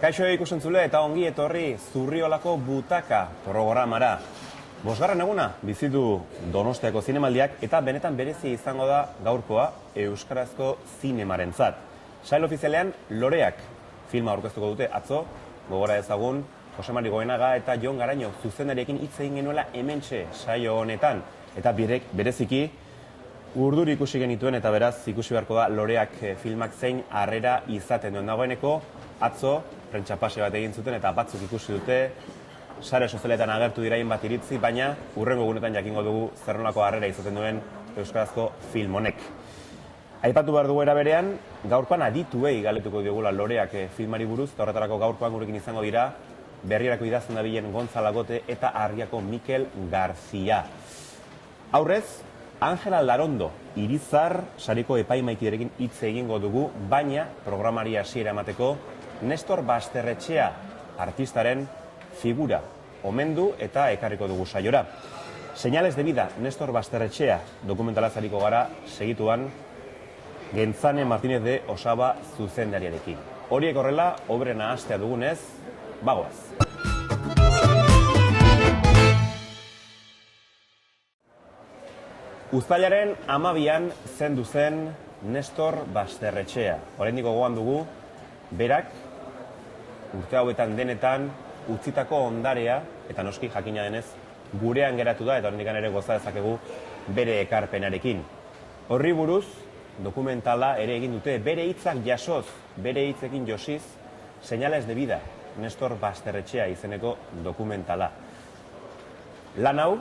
Kaixo ikusentzule eta ongi etorri Zurriolako Butaka programara. Bosgarren eguna bizitu Donostiako zinemaldiak eta benetan berezi izango da gaurkoa euskarazko zinemarentzat. Sail ofizialean Loreak filma aurkeztuko dute atzo, gogora ezagun Jose Mari Goenaga eta Jon Garaño zuzendariekin hitz egin genuela hementxe saio honetan. Eta bereziki urduri ikusi genituen eta beraz ikusi beharko da Loreak filmak zein harrera izaten duen dagoeneko. Atzo, prentxapase bat egin zuten eta batzuk ikusi dute, sare sozialetan agertu diraien bat iritzi, baina hurrengo egunetan jakingo dugu zer nolako harrera izaten duen euskarazko film honek. Aipatu behar dugu era berean, gaurkoan adituei galetuko diogula Loreak filmari buruz, eta horretarako gaurkoan gurekin izango dira, Berriarako idazten dabilen Gonzalo Agote eta Arriako Mikel Garzia. Aurrez, Angela Larondo, Irizar sariko epaimaikiderekin hitz egingo dugu, baina programari hasiera emateko Nestor Basterretxea artistaren figura omendu eta ekarriko dugu saiora. Señales de vida, Nestor Basterretxea dokumentalazariko gara segituan Gentzane Martínez de Osaba zuzendariarekin. Horiek horrela, obrena hastea dugunez, bagoaz. Uztailaren 12an zendu zen Nestor Basterretxea. Oraindik gogoan dugu, berak urte hauetan denetan utzitako ondarea, eta noski jakina denez, gurean geratu da eta oraindik ere goza dezakegu bere ekarpenarekin. Horri buruz, dokumentala ere egin dute, bere hitzak jasoz, bere hitzekin josiz, Señales de vida, Nestor Basterretxea izeneko dokumentala. Lan hau,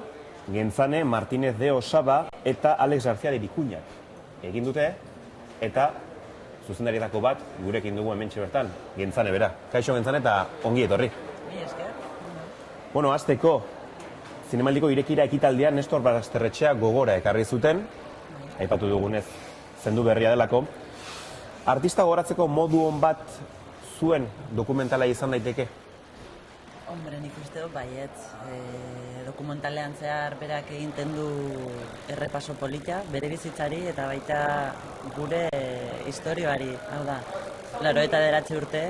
Gentzane Martínez de Osaba eta Alex García de Vicuñak egin dute, eta zuzendarietako bat gurekin dugu hementxe bertan, Gentzane bera. Kaixo Gentzane eta ongi etorri. Bueno, hasteko, zinemaldiko irekira ekitaldia Nestor Basterretxea gogora ekarri zuten, aipatu dugunez zendu berria delako. Artista gogoratzeko modu on bat zuen dokumentala izan daiteke? Hombre, nik uste dut baietz. Dokumentalean zehar berak egiten du errepaso polita, bere bizitzari eta baita gure istorioari, hau da, 89 urte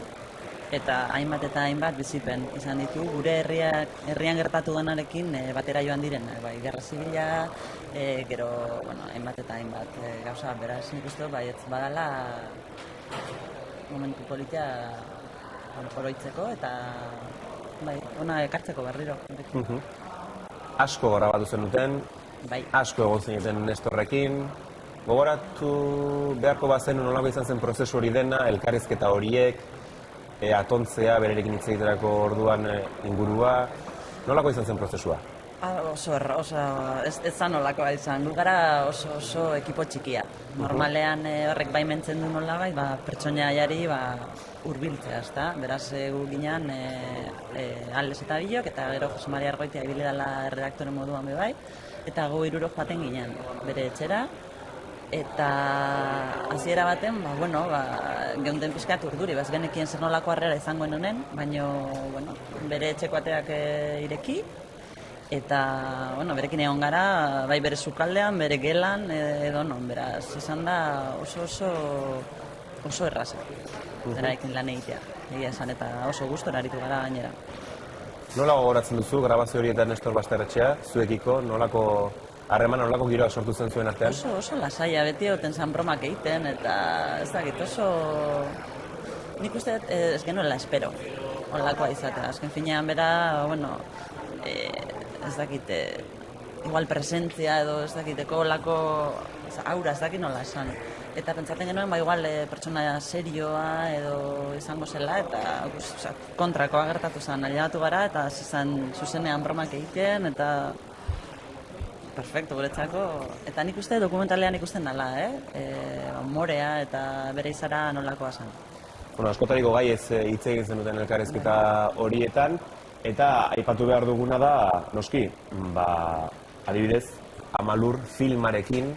eta hainbat eta hainbat bizipen izan ditu, gure herrian gertatu denarekin batera joan diren, bai, Gerra Zibila, gero, bueno, hainbat eta hainbat gauza, beraz nik uste dut baietz badala momentu polita oroitzeko eta bai, ona ekartzeko berriro. Asko grabatu zenuten, bai. Asko egon zineten Nestorrekin. Gogoratu beharko bazen nolako izan zen prozesu hori dena, elkarrizketa horiek, atontzea, bererekin hitz egiterako orduan ingurua. Nolako izan zen prozesua? Oso, ez zan nolakoa izan. Gu gara oso ekipo txikia. Normalean horrek baimentzen du nolabait, pertsonaiari hurbiltzea, ezta? Beraz, gu ginean Ales eta Bilok, eta gero Jose Mari Argoitia ibili dela redaktore moduan bai, eta gu hirurok joaten ginen bere etxera, eta hasiera baten, geunden pixkat urduri, genekien zer nolako harrera izangoen honen, baina, bere etxeko ateak ireki, eta, berekin egon gara, bai bere sukaldean, bere gelan, edo non, beraz, izan da oso erraza. Beraekin lan egitea, egia esan, eta oso gustora aritu gara gainera. Nola gogoratzen duzu grabazio horietan Nestor Basterretxea, zuekiko, nolako harreman, nolako giroa sortu zen zuen artean? Oso lasaia, beti egoten zan bromak egiten, eta ez dakit, nik uste ez genuela espero, holakoa izatea. Azken finean bera, ez dakit, igual presentzia edo ez dakiteko olako aura, ez dakit nola esan. Eta pentsaten genuen, igual pertsona serioa edo izango zela, eta kontrakoa gertatu zen, ailegatu gara, eta zuzenean bromak egiten, eta perfecto guretzako. Eta nik uste dokumentalean ikusten dela, morea eta bere izara nolakoa zen. Askotariko gai ez hitz egin zenuten elkarrizketa horietan, eta aipatu behar duguna da, noski, adibidez, Amalur filmarekin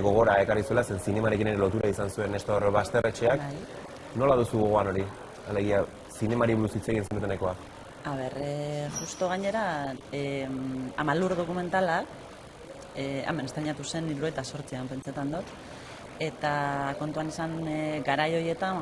gogora ekarri zuela, zen zinemarekin ere lotura izan zuen Nestor Basterretxeak. Nola duzu gogoan hori? Alegia, zinemari buruz hitz egin zenutenekoa? Justo gainera, Amalur dokumentala, hemen estainatu zen 78an pentsetan dut, eta kontuan izan garai horietan,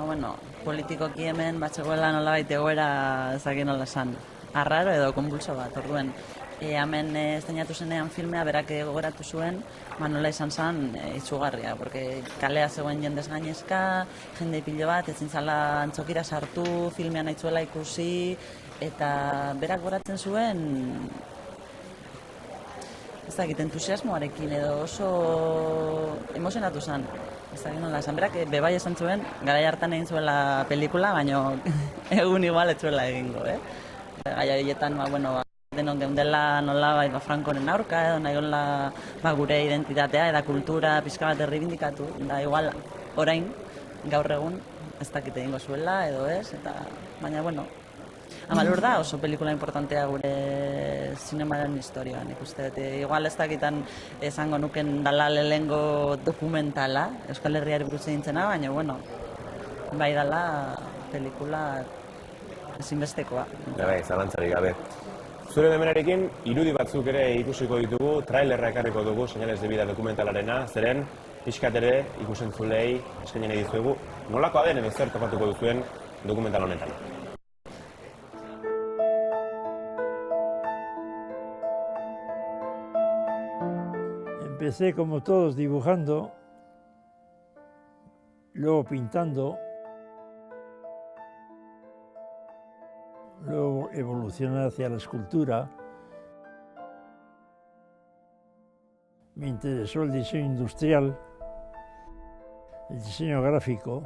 politikoki hemen batzegoela nolabait egoera ezagin nola esan, arraro edo konbulso bat, orduen. Hemen esteinatu zenean filmea berak gogoratu zuen, nola izan zen itzugarria, porque kalea zegoen jendez gainezka, jende pilo bat, ezin zala antzokira sartu, filmean aitzuela ikusi, eta berak goratzen zuen, ez dakit, entusiasmoarekin edo oso emozionatu zen. Ez dakit nola esan, berak bebai esan zuen, garai hartan egin zuela pelikula, baina egun igual ez zuela egingo, Gai horietan, denon geundela nola Frankoren aurka, edo nahi hola gure identitatea eta kultura pixka bat erribindikatu, da igual orain, gaur egun, ez dakit egingo zuela edo ez, eta baina Amalur da oso pelikula importantea gure zinemaren historioan, ikuste. Igual ez dakitan esango nuken dala lehengo dokumentala, Euskal Herriari buruz egintzena, baina bai dala pelikula ezinbestekoa. Bai, zalantzarik gabe. Zure bemenarekin, irudi batzuk ere ikusiko ditugu, trailerra ekarriko dugu, Señales de Vida dokumentalarena, zeren pixkat ere ikusentzulei eskainen dizuegu, nolakoa den edo zer topatuko duzuen dokumental honetan. Empecé como todos dibujando, luego pintando, luego evolucioné hacia la escultura. Me interesó el diseño industrial, el diseño gráfico,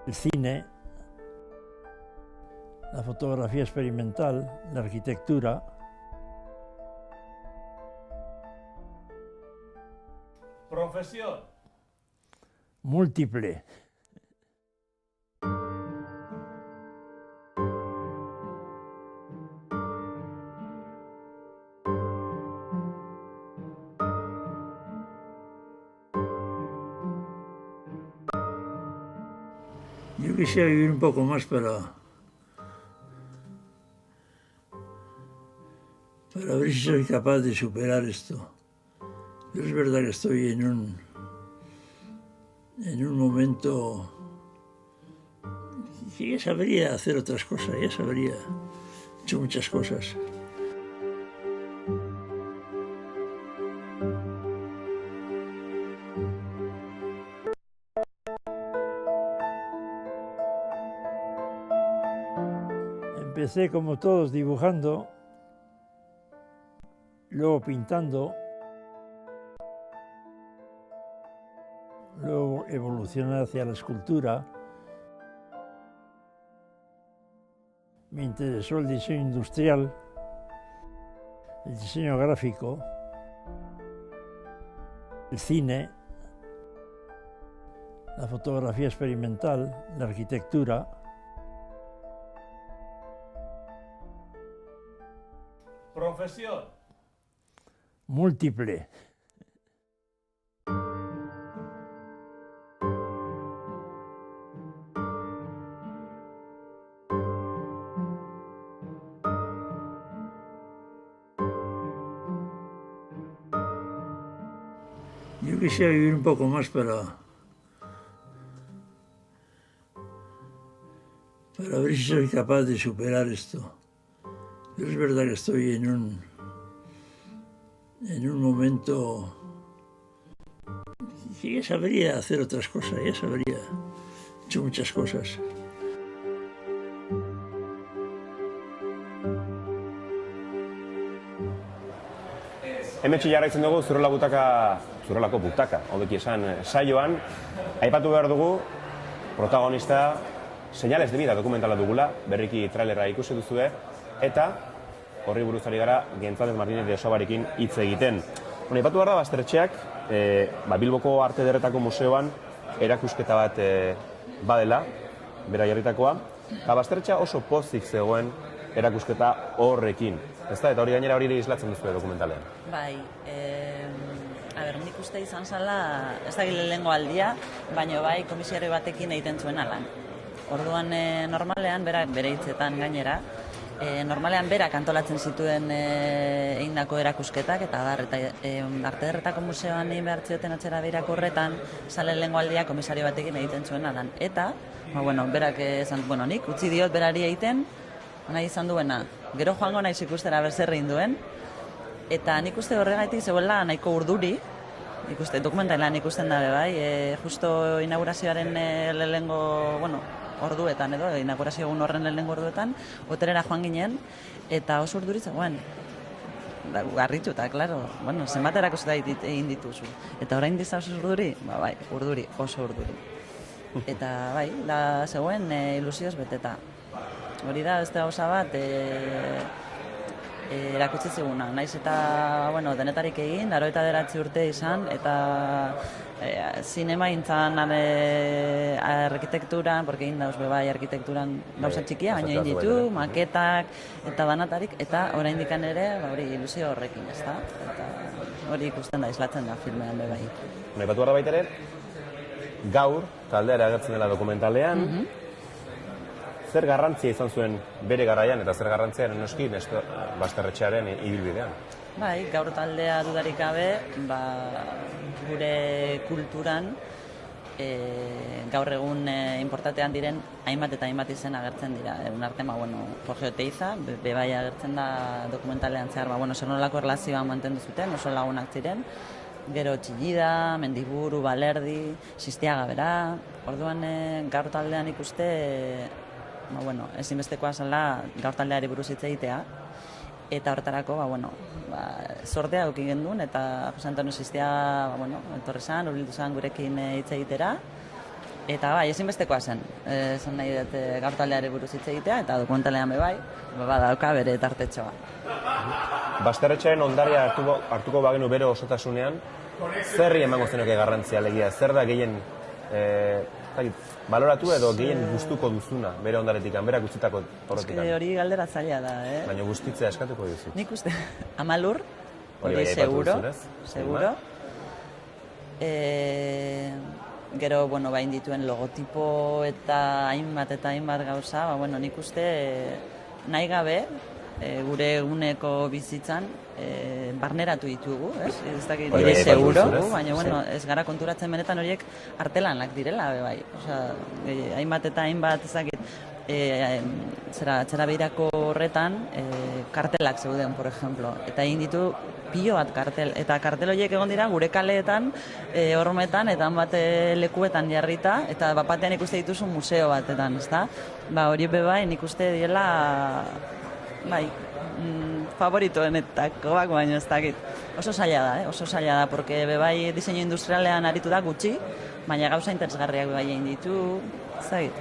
el cine, la fotografía experimental, la arquitectura. Profesión. Múltiple. Yo quisiera vivir un poco más para ver si soy capaz de superar esto. Pero es verdad que estoy en un momento que ya sabría hacer otras cosas, ya sabría hecho muchas cosas. Empecé como todos dibujando, luego pintando, luego evolucioné hacia la escultura. Me interesó el diseño industrial, el diseño gráfico, el cine, la fotografía experimental, la arquitectura. Profesión. Múltiple. Yo quisiera vivir un poco más para ver si soy capaz de superar esto. Pero es verdad que estoy en un momento que ya sabría hacer otras cosas, ya sabría hecho muchas cosas. Hemetxe jarraitzen dugu Zurrolako Butaka, hobeki esan saioan. Aipatu behar dugu, protagonista Señales de Vida dokumentala dugula, berriki trailerra ikusi duzue, eta horri buruz ari gara González Martínez de Osobarekin hitz egiten. Aipatu behar da, Basterretxeak, Bilboko Arte Ederretako Museoan erakusketa bat badela, bera jarritakoa. Basterretxea oso pozik zegoen erakusketa horrekin. Ez da, eta hori gainera hori islatzen duzu dokumentalean. Bai, nik uste izan zala, ez da lehengo aldia, baina bai komisario batekin egiten zuen alan. Orduan normalean, bere hitzetan gainera, Normalean berak antolatzen zituen egindako erakusketak, eta eta Arte Ederretako Museoan egin behar zioten atzera behirako horretan, salen lehengo aldia komisario batekin egiten zuen lan. Eta, berak esan, nik utzi diot berari egiten, nahi izan duena. Gero joango naiz ikustera zer egin duen, eta nik uste horregaitik zegoela nahiko urduri, dokumentalean ikusten dabe bai, justo inaugurazioaren lehengo, orduetan edo, inaugurazio egun horren lehengo orduetan, hotelera joan ginen, eta oso urduri zegoen. Garrituta, klaro, zenbat erakusketa egin dituzu. Eta orain diza oso urduri? Bai, urduri, oso urduri. Eta bai, zegoen ilusioz beteta. Hori da, beste gauza bat, erakutsi ziguna. Naiz eta, denetarik egin, 89 urte izan, eta zinema intzan arkitekturan, porque egin dauz bai arkitekturan gauza txikia, baina egin ditu, maketak, eta banatarik, eta orain dikan ere, hori ilusio horrekin, ezta? Eta hori ikusten da, islatzen da filmean bai. Naipatu gara baita ere, gaur, taldea agertzen dela dokumentalean, zer garrantzia izan zuen bere garaian eta zer garrantziaren noski Basterretxearen ibilbidean? Bai, gaur taldea dudarik gabe, gure kulturan gaur egun importantean diren hainbat eta hainbat izen agertzen dira. Egun arte, Jorge Oteiza, bebai agertzen da dokumentalean zehar, zer nolako erlazioa mantendu zuten, oso lagunak ziren. Gero Txillida, Mendiburu, Balerdi, Sistiaga bera. Orduan gaur taldean ikuste, ezinbestekoa zela gaur taldeari buruz hitz egitea. Eta horretarako, sortea eduki gendun, eta Jose Antonio Sistiaga, etorri zen, urbildu zen gurekin hitz egitera. Eta ezinbestekoa zen, esan nahi dut gaur taldeari buruz hitz egitea, eta dokumentalean bai, dauka bere tartetxoa. Basterretxearen ondaria hartuko bagenu bere osotasunean, zerri emango zenuke garrantzia alegia, zer da gehien baloratu edo gehien gustuko duzuna bere ondaretikan, berak utzitako horretikan? Hori galdera zaila da, Baina gustitzea eskatuko dizut. Nik uste, Amalur, hori seguro. Gero, bain dituen logotipo eta hainbat gauza, nik uste nahi gabe, gure eguneko bizitzan, barneratu ditugu, ez dakit dire seguro, baina ez gara konturatzen benetan horiek artelanak direla, bai. Hainbat eta hainbat, ez dakit, atzera behirako horretan, kartelak zeuden, por ejemplo, eta egin ditu pilo bat kartel, eta kartel horiek egon dira gure kaleetan, hormetan, eta bat lekuetan jarrita, eta batean ikuste dituzu museo batetan, ezta? Hori bai, nik uste diela, favoritoenetako baina ez dakit. Oso zaila da, porque bai diseinu industrialean aritu da gutxi, baina gauza interesgarriak bai egin ditu, ez dakit.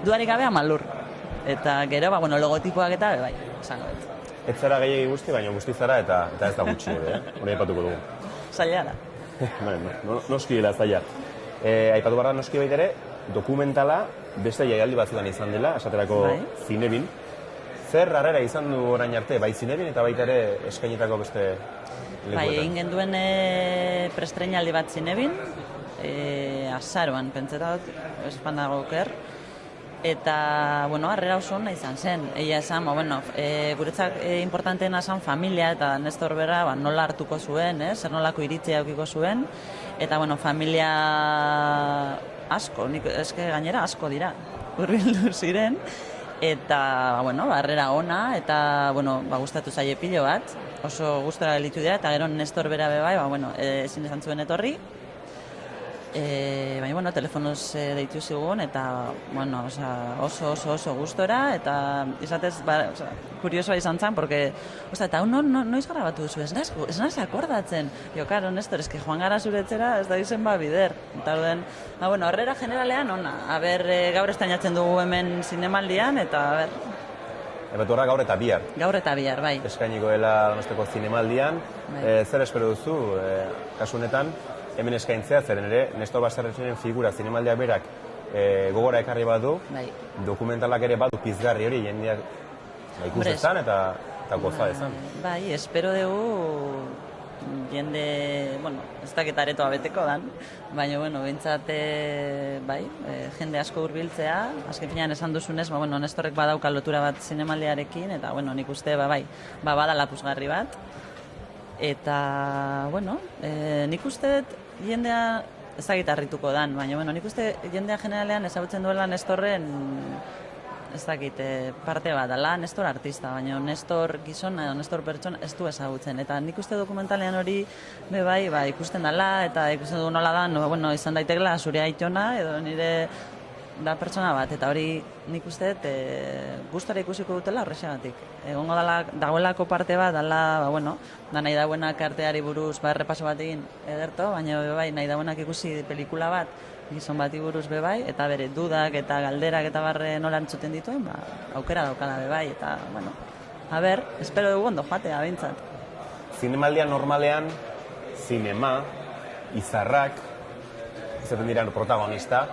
Dudarik gabe Amalur. Eta gero, logotipoak eta bai, esango dut. Ez zara gehiagi guzti, baina guzti zara eta ez da gutxi, hori aipatuko dugu. Zaila da. Noski dela, zaila. Aipatu barra noski baita ere, dokumentala beste jaialdi batzutan izan dela, esaterako Zinebin. Zer harrera izan du orain arte, bai Zinebin eta baita ere eskainetako beste lekuetan? Bai, egin genduen prestreinaldi bat Zinebin, azaroan, pentsetat, espandago oker. Eta, harrera oso ona izan zen. Egia esan, guretzak importanteena zen familia eta Nestor bera nola hartuko zuen, zer nolako iritzia eukiko zuen. Eta, familia asko, eske gainera asko dira, hurbildu ziren. Eta, harrera ona, eta, gustatu zaie pilo bat, oso gustora gelitu dira, eta gero Nestor bera bebai, ezin esan zuen etorri. Baina, telefonoz deitu zigun, eta, oso gustora, eta izatez, kuriosoa izan zen, porque, eta noiz grabatu duzu, ez naz akordatzen. Jo, karo, Nestor, eski joan gara zuretzera, ez da izen bider. Eta horren, horrera generalean, ona, gaur estainatzen dugu hemen zinemaldian, eta, Ebatu horra gaur eta bihar. Gaur eta bihar, bai. Eskainiko dela Donosteko zinemaldian. Zer espero duzu, kasu honetan, hemen eskaintzea, zeren ere, Nestor Basterretxearen figura zinemaldiak berak gogora ekarri badu, dokumentalak ere badu pizgarri hori, jendeak ikusten eta goza dezan. Bai, espero dugu jende, bueno, ez dakit aretoa beteko dan, baina, bueno, behintzat, bai, jende asko hurbiltzea, azken finean esan duzunez, bueno, Nestorrek badauka lotura bat zinemaldiarekin, eta, bueno, nik uste, bai, badala puzgarri bat, eta, bueno, nik uste jendea, ez dakit harrituko dan, baina, bueno, nik uste jendea generalean ezagutzen duela Nestorren, ez dakit, parte bat, dela Nestor artista, baina Nestor gizona edo Nestor pertsona ez du ezagutzen. Eta nik uste dokumentalean hori bai, ikusten dela, eta ikusten du nola da, bueno, izan daitekela zure aitona edo nire da pertsona bat, eta hori nik uste gustora ikusiko dutela horrexegatik. Egongo dagoelako parte bat, dela, bueno, da nahi dauenak arteari buruz errepaso bat egin ederto, baina bai, nahi dauenak ikusi pelikula bat, gizon bati buruz bebai, eta bere dudak eta galderak eta barre nola entzuten dituen, aukera daukala bebai, eta, bueno, espero dugu ondo joatea, behintzat. Zinemaldia normalean, zinema, izarrak, izaten dira protagonista,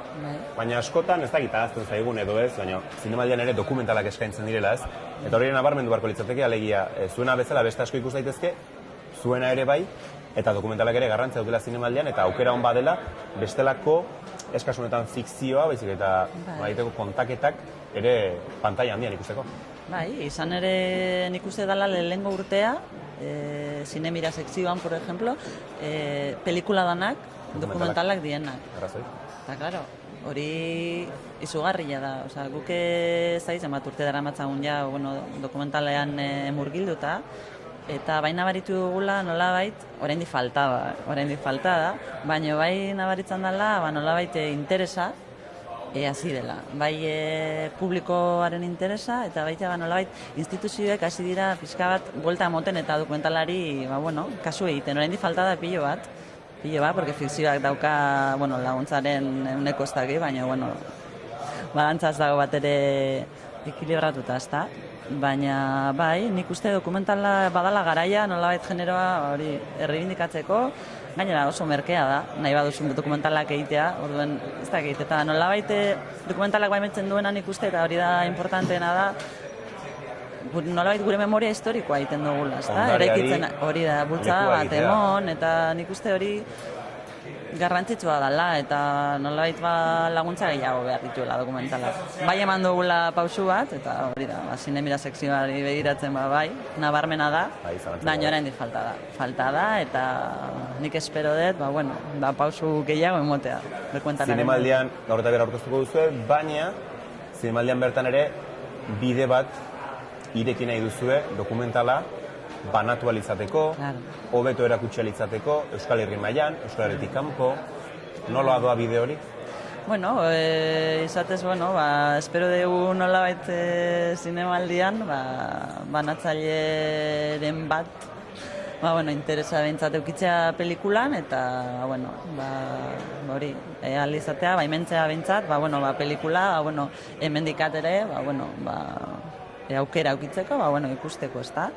baina askotan ez dakit ahazten zaigun edo ez, baina zinemaldian ere dokumentalak eskaintzen direla ez, eta hori nabarmendu beharko litzateke, alegia, zuena bezala beste asko ikus daitezke, zuena ere bai, eta dokumentalak ere garrantzia dutela zinemaldian, eta aukera hon badela, bestelako eskasunetan fikzioa, baizik eta baiteko kontaketak ere pantaila handian ikusteko. Bai, izan ere nik uste dela lehengo urtea, zinemira sekzioan, por ejemplo, pelikula danak, dokumentalak dienak. Arrazoi. Eta, klaro, hori izugarria da. Osea, guk ez bat urte dara matzagun ja, bueno, dokumentalean murgilduta, eta bai nabaritu dugula nolabait, oraindik falta da, baina bai nabaritzen dela nolabait interesa hasi dela. Bai publikoaren interesa, eta baita nolabait instituzioek hasi dira pixka bat buelta moten eta dokumentalari, bueno, kasu egiten. Oraindik falta da pilo bat, porque fikzioak dauka, bueno, laguntzaren euneko ez daki, baina, bueno, balantzaz dago bat ere ekilibratuta, ez da? Baina, bai, nik uste dokumentala badala garaia, nolabait generoa hori erreibindikatzeko, gainera oso merkea da, nahi baduzu dokumentalak egitea, orduen ez da egite, eta nolabait dokumentalak baimentzen duena nik uste, eta hori da importanteena da, nolabait gure memoria historikoa egiten dugula, ez da? Eraikitzen hori da, bultzada bat emon, eta nik uste hori garrantzitsua dela, eta nolabait laguntza gehiago behar dituela dokumentalak. Bai eman dugula pausu bat, eta hori da, zinemira sekzioari begiratzen bai, nabarmena da, baina oraindik falta da, eta nik espero dut, pausu gehiago emotea. Zinemaldian, gaur eta bera aurkeztuko duzue, baina zinemaldian bertan ere bide bat ireki nahi duzue dokumentala banatu alizateko, hobeto erakutsi alizateko, Euskal Herri mailan, Euskal Herritik kanpo, nola doa bide hori? Bueno, izatez, espero dugu nolabait zinemaldian, banatzaileren bat, interesa behintzat eukitzea pelikulan, eta, hori, alizatea, baimentzea behintzat, pelikula, hemendikat ere, aukera eukitzeko, ikusteko, ez da?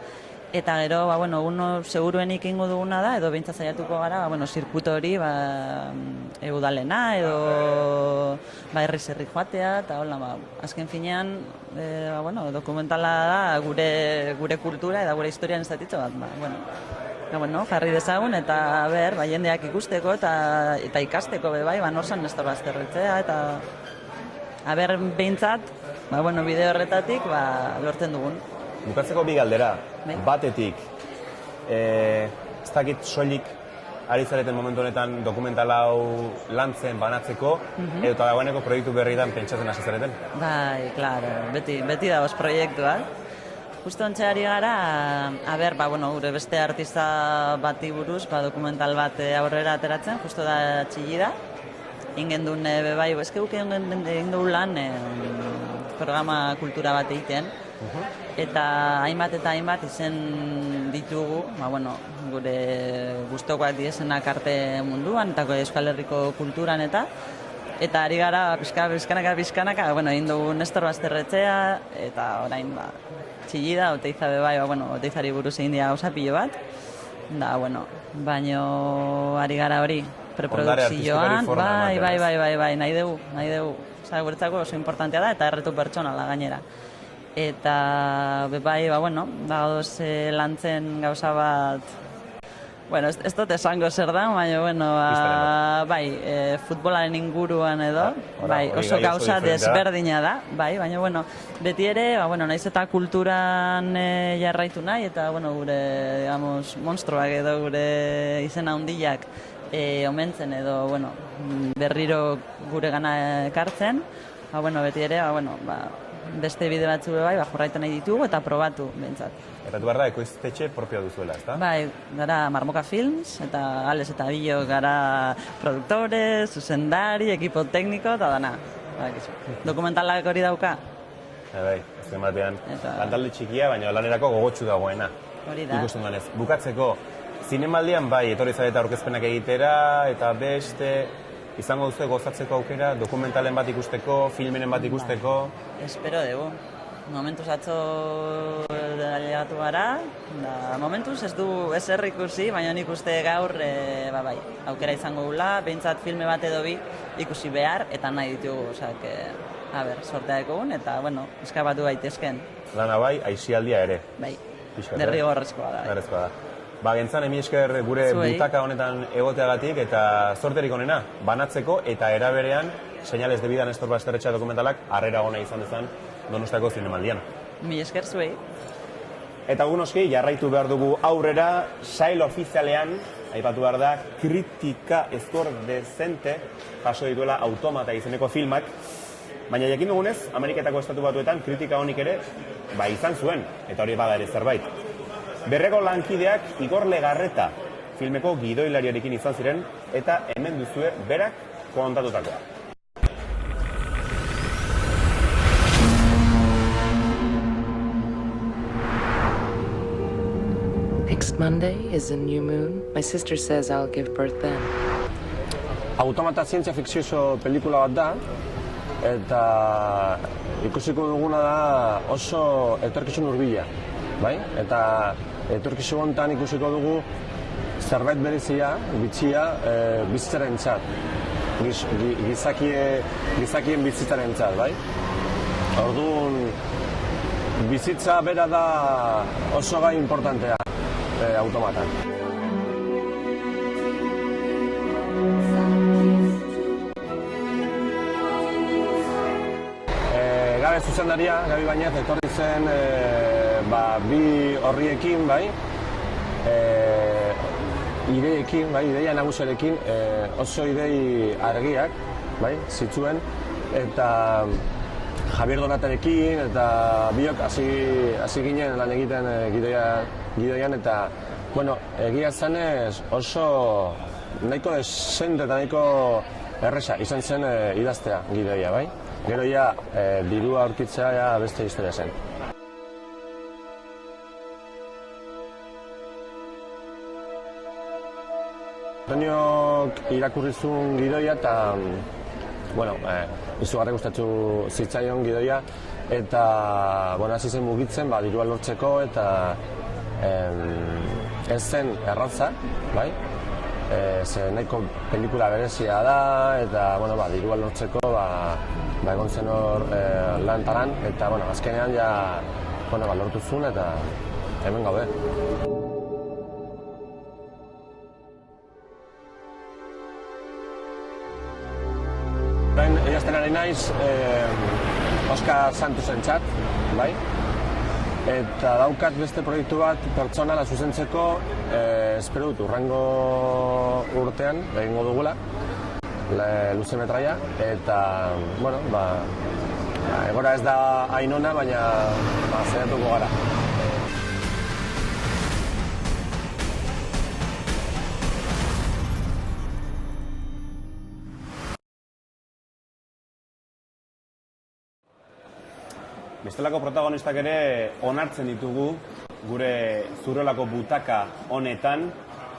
Eta gero, uno seguruenik ingo duguna da, edo behintzat saiatuko gara, zirkuito hori, udalena, edo herri joatea, eta hola, azken finean, dokumentala da gure kultura eta gure historian ez datitzo bat, jarri dezagun, eta jendeak ikusteko eta ikasteko bai, norsan Nestor Basterretxea, eta behintzat, bide horretatik lortzen dugun. Bukatzeko bi galdera, batetik, ez dakit soilik ari zareten momentu honetan dokumental hau lantzen, banatzeko, edo eta dagoeneko proiektu berritan pentsatzen hasi zareten? Bai, klaro, beti dagoz proiektuak. Justo ontxe ari gara, gure beste artista bati buruz, dokumental bat aurrera ateratzen, justo da Txillida. Ingen duen bai, guk egin dugu lan programa kultura bat egiten, eta hainbat izen ditugu, gure gustokoak diezenak arte munduan, eta Euskal Herriko kulturan eta ari gara pizkanaka, egin dugu Nestor Basterretxea, eta orain Txillida, Oteiza bebai, Oteizari buruz egin dira gauza pilo bat, baino ari gara hori preprodukzioan, bai, nahi dugu, guretzako oso importantea da, eta erretu pertsonala gainera. Eta, bai, dagoz lantzen gauza bat Bueno, ez dut esango zer da, baina, bueno, bai, futbolaren inguruan edo, bai, oso gauza desberdina da, bai, baina, bueno, beti ere, naiz eta kulturan jarraitu nahi, eta, bueno, gure, digamos, monstruak edo gure izena handiak omentzen edo, bueno, berriro gure gana ekartzen, beti ere, beste bide batzu bai, jorraitu nahi ditugu eta probatu, behintzat. Eta du behar da, ekoiztetxe propioa duzuela, ezta? Bai, gara Marmoka Films, eta Alex eta Bilo gara produktore, zuzendari, ekipo tekniko, eta dana. Dokumentalak hori dauka. Bai, azken batean, lantalde txikia, baina lanerako gogotsu dagoena. Hori da. Ikusten duanez. Bukatzeko, zinemaldian bai, etorri zareta aurkezpenak egitera, eta beste, izango duzu gozatzeko aukera, dokumentalen bat ikusteko, filmenen bat ikusteko? Espero dugu. Momentuz atzo alegatu gara, momentuz ez du ezer ikusi, baina nik uste gaur bai, aukera izango gula, behintzat filme bat edo bi ikusi behar, eta nahi ditugu, sortea ekogun, eta, eskabatu gaitezken. Lana bai, aizialdia ere. Bai, derrigorrezkoa da. Derrigorrezkoa da. Gentzan, emi esker gure butaka honetan egoteagatik, eta zorterik onena, banatzeko, eta eraberean, Señales de vida Nestor Basterretxea dokumentalak, harrera ona izan dezan, Donostiako zinemaldian. Mi esker zuei. Eta gunoski, jarraitu behar dugu aurrera, sail ofizialean, aipatu behar da, kritika ezkor dezente jaso dituela Automata izeneko filmak, baina jakin dugunez, Ameriketako Estatu Batuetan kritika honik ere, izan zuen, eta hori bada ere zerbait. Berreko lankideak Igor Legarreta filmeko gidoilariarekin izan ziren, eta hemen duzue berak kontatutakoa. Next Monday is a new moon. My sister says I'll give birth then. Automata zientzia fikzioso pelikula bat da, eta ikusiko duguna da oso etorkizun hurbila, bai? Eta etorkizun honetan ikusiko dugu zerbait berezia, bitxia, bizitzarentzat, gizakien bizitzarentzat, bai? Orduan, bizitza bera da oso gai importantea. Automatan. Gabe zuzendaria, Gabi Bainez, etorri zen bi horriekin, bai, ideiekin, bai, ideia nagusiarekin, oso idei argiak, bai, zitzuen, eta Javier Donatarekin, eta biok hasi ginen lan egiten gidoian, eta, egia zanez oso nahiko desente eta nahiko erresa izan zen idaztea gidoia, bai? Gero dirua aurkitzea beste historia zen. Antoniok irakurri zuen gidoia eta, izugarri gustatu zitzaion gidoia, eta, hasi zen mugitzen, dirua lortzeko, eta ez zen erratza, bai? Ze nahiko pelikula berezia da, eta, dirua lortzeko, egon zen hor lan taran, eta, azkenean lortu zuen, eta hemen gaude. Idazten ari naiz Oskar Santosentzat, bai? Eta daukat beste proiektu bat pertsonala zuzentzeko, espero dut urrengo urtean egingo dugula, luze metraia, eta, egora ez da hain ona, baina zaiatuko gara. Bestelako protagonistak ere onartzen ditugu gure Zurrolako butaka honetan.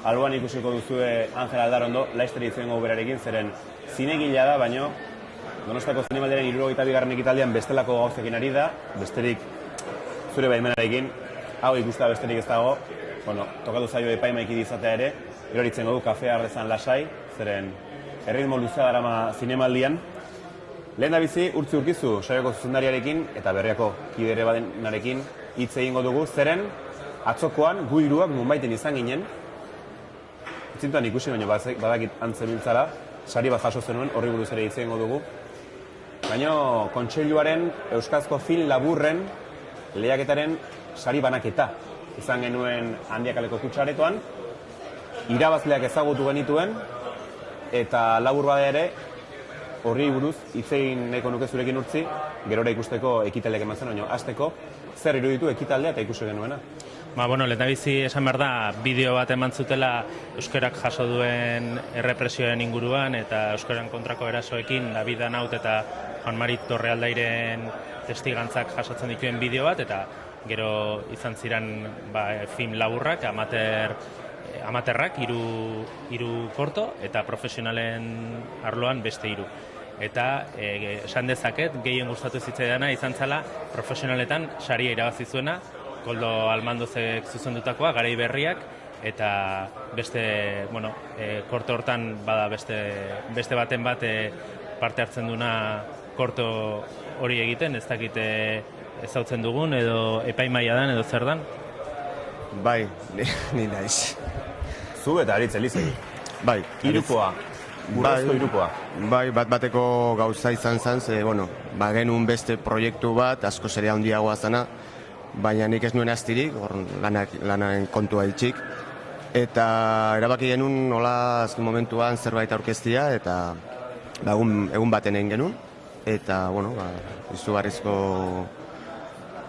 Alboan ikusiko duzue Angel Aldarondo, laizteri izango berarekin, zeren zinegilea da, baino Donostiako zinemaldiaren 72. ekitaldian bestelako gauzekin ari da, besterik zure baimenarekin, hau ikustea besterik ez dago, tokatu zaio epaimaiki izatea ere, eroritzen du kafea ardezan lasai, zeren erritmo luzea darama zinemaldian. Lehen da bizi, Urtzi Urkizu, saioko zuzendariarekin eta berriako kidere badenarekin hitz egingo dugu, zeren atzokoan gu hiruak Munbaiten izan ginen, zintuan ikusi, baina badakit antzebiltzara, sari bat jaso zenuen, horri buruz ere hitz egingo dugu. Baina Kontseiluaren Euskarazko film laburren lehiaketaren sari banaketa izan genuen Handiakaleko Kutsaretoan, irabazleak ezagutu genituen, eta labur bada ere, horri buruz hitz egin nahiko nuke zurekin Urtzi, gerora ikusteko ekitaldiak eman zen, baina hasteko zer iruditu ekitaldea eta ikusi genuena. Lehendabizi esan behar da, bideo bat eman zutela euskarak jaso duen errepresioen inguruan eta euskaren kontrako erasoekin David Anaut eta Juan Mari Torrealdairen testigantzak jasotzen dituen bideo bat, eta gero izan ziren film laburrak, amaterrak, hiru korto, eta profesionalen arloan beste 3. Eta esan dezaket, gehien gustatu zitzaidana izan zela profesionaletan saria irabazi zuena, Koldo Almandozek zuzendutakoa, Garai Berriak, eta beste, korto hortan bada beste baten bat parte hartzen duna korto hori egiten, ez dakit ezautzen dugun, edo epaimaia dan, edo zer dan? Bai, ni naiz. Zu eta Aritz Elizegi. Bai. Hirukoa. Burrozko hirukoa. Bai, bat-bateko gauza izan zen, genuen beste proiektu bat, asko zerea handiagoa zena, baina nik ez nuen astirik, lanaren kontua itxik. Eta erabaki genuen nola azken momentuan zerbait aurkeztia, eta egun baten egin genuen. Eta, izugarrizko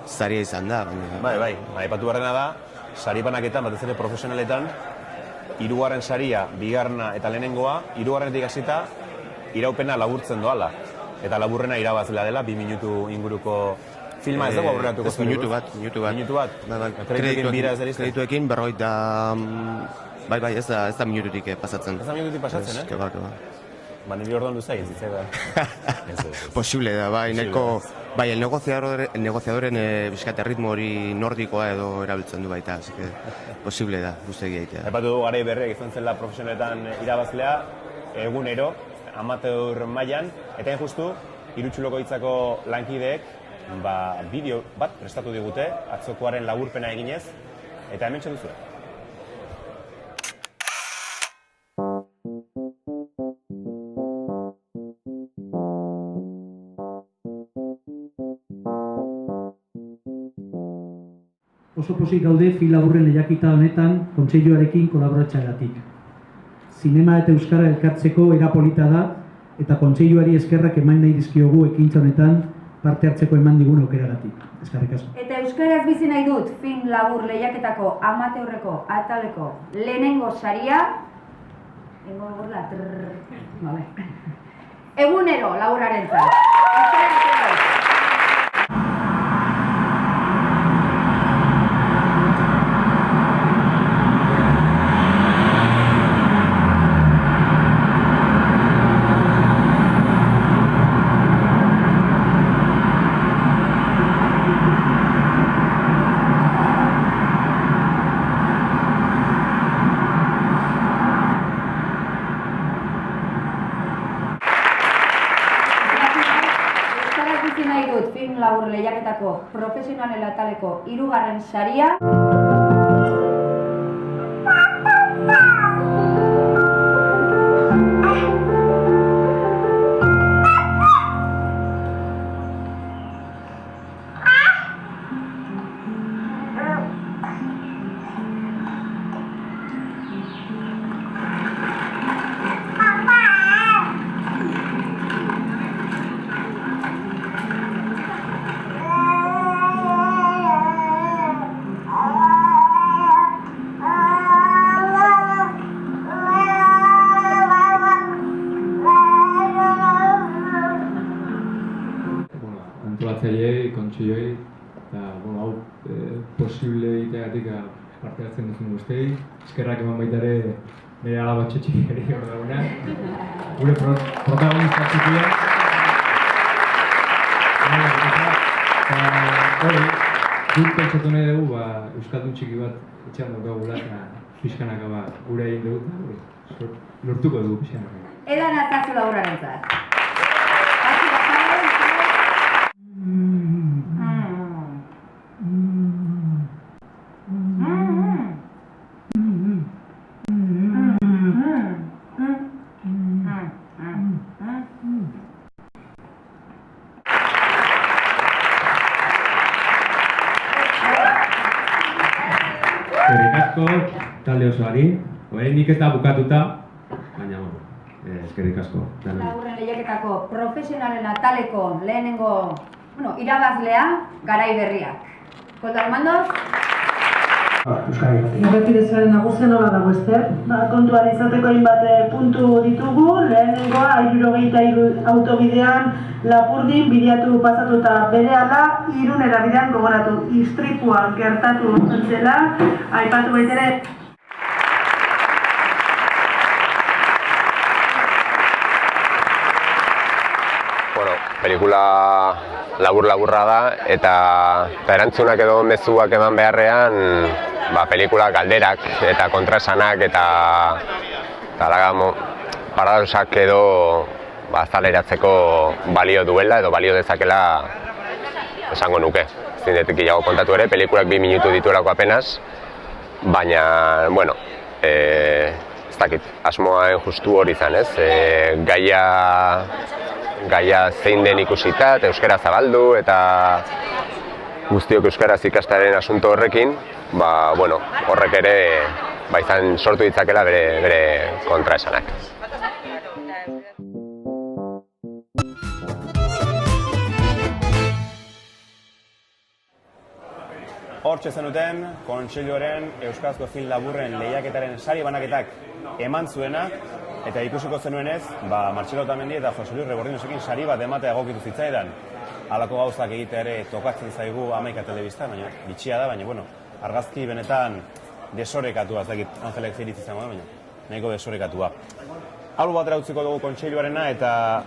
saria izan da. Bai, aipatu barrena da, sari banaketan, batez ere profesionaletan, 3. saria, 2. eta lehenengoa, 3. hasita iraupena laburtzen doala. Eta laburrena irabazlea dela, 2 minutu inguruko filma ez dago aurreratuko zen. Minutu bat. Kredituekin 40... Bai, ez da minututik pasatzen. Ez da minututik pasatzen, Keba. Niri orduan duzai, zitzaidan. Posible da, bai, el negociadoren bizkate ritmo hori nordikoa edo erabiltzen du baita, posible da, guztegi egitea. Aipatu dugu Garai Berriak izan zela profesionaletan irabazlea, egunero, amateur mailan, eta justu, Irutxuloko Hitzako lankideek, bideo bat prestatu digute, atzokoaren laburpena eginez, eta hemen duzu. Oso pozik gaude film laburren lehiaketa honetan Kontseiluarekin kolaboratzeagatik. Zinema eta euskara elkartzeko era polita da eta Kontseiluari eskerrak eman nahi dizkiogu ekintza honetan parte hartzeko eman digun aukeragatik. Eskerrik asko. Eta euskaraz bizi nahi dut film labur lehiaketako amateurreko ataleko lehenengo saria. Egunero laburrarentzat. Film labur lehiaketako profesionalen ataleko 3. saria. Kontseiluei, eta hau posible egiteagatik parte hartzen duzun guztiei. Eskerrak eman baita ere nire alaba txotxikeri hor dagoena. Gure protagonista txikia. Hori, guk pentsatu nahi dugu, euskaldun txiki bat etxean daukagula eta pixkanaka gure egin dugu eta lortuko dugu pixkanaka. Edan atazu laburrarentzat. talde osoari. Oraindik ez da bukatuta, baina, eskerrik asko. Laburren lehiaketako profesionalen ataleko lehenengo, irabazlea, garai berriak. Koldo Armandoz? Errepidezaren nagusia nola dago, Ester? Kontuan izateko hainbat puntu ditugu, lehenengoa 73 autobidean Lapurdin bideatu pasatuta berehala Irunera bidean gogoratu. Istripua gertatu zela, aipatu baitere. Pelikula labur-laburra da eta erantzunak edo mezuak eman beharrean pelikula galderak eta kontraesanak eta paradoxak edo azaleratzeko balio duela edo balio dezakela esango nuke. Zinetik gehiago kontatu ere, pelikulak 2 minutu dituelako apenas, baina, ez dakit, asmoa justu hori izan, ez? Gaia zein den ikusita, eta euskara zabaldu, eta guztiok euskaraz ikastaren asunto horrekin, horrek ere izan sortu ditzakela bere kontraesanak. Hortxe zenuten, Kontseiluaren Euskarazko Film Laburren lehiaketaren sari banaketak eman zuena, eta ikusiko zenuenez, Martxelo Otamendi eta Jose Luis Rebordinosekin sari bat ematea egokitu zitzaidan. Halako gauzak egitea ere tokatzen zaigu Hamaika telebistan, baina bitxia da, baina argazki benetan desorekatua, ez dakit Angelek zeiritz izango da, baina nahiko desorekatua. Albo batera utziko dugu Kontseiluarena eta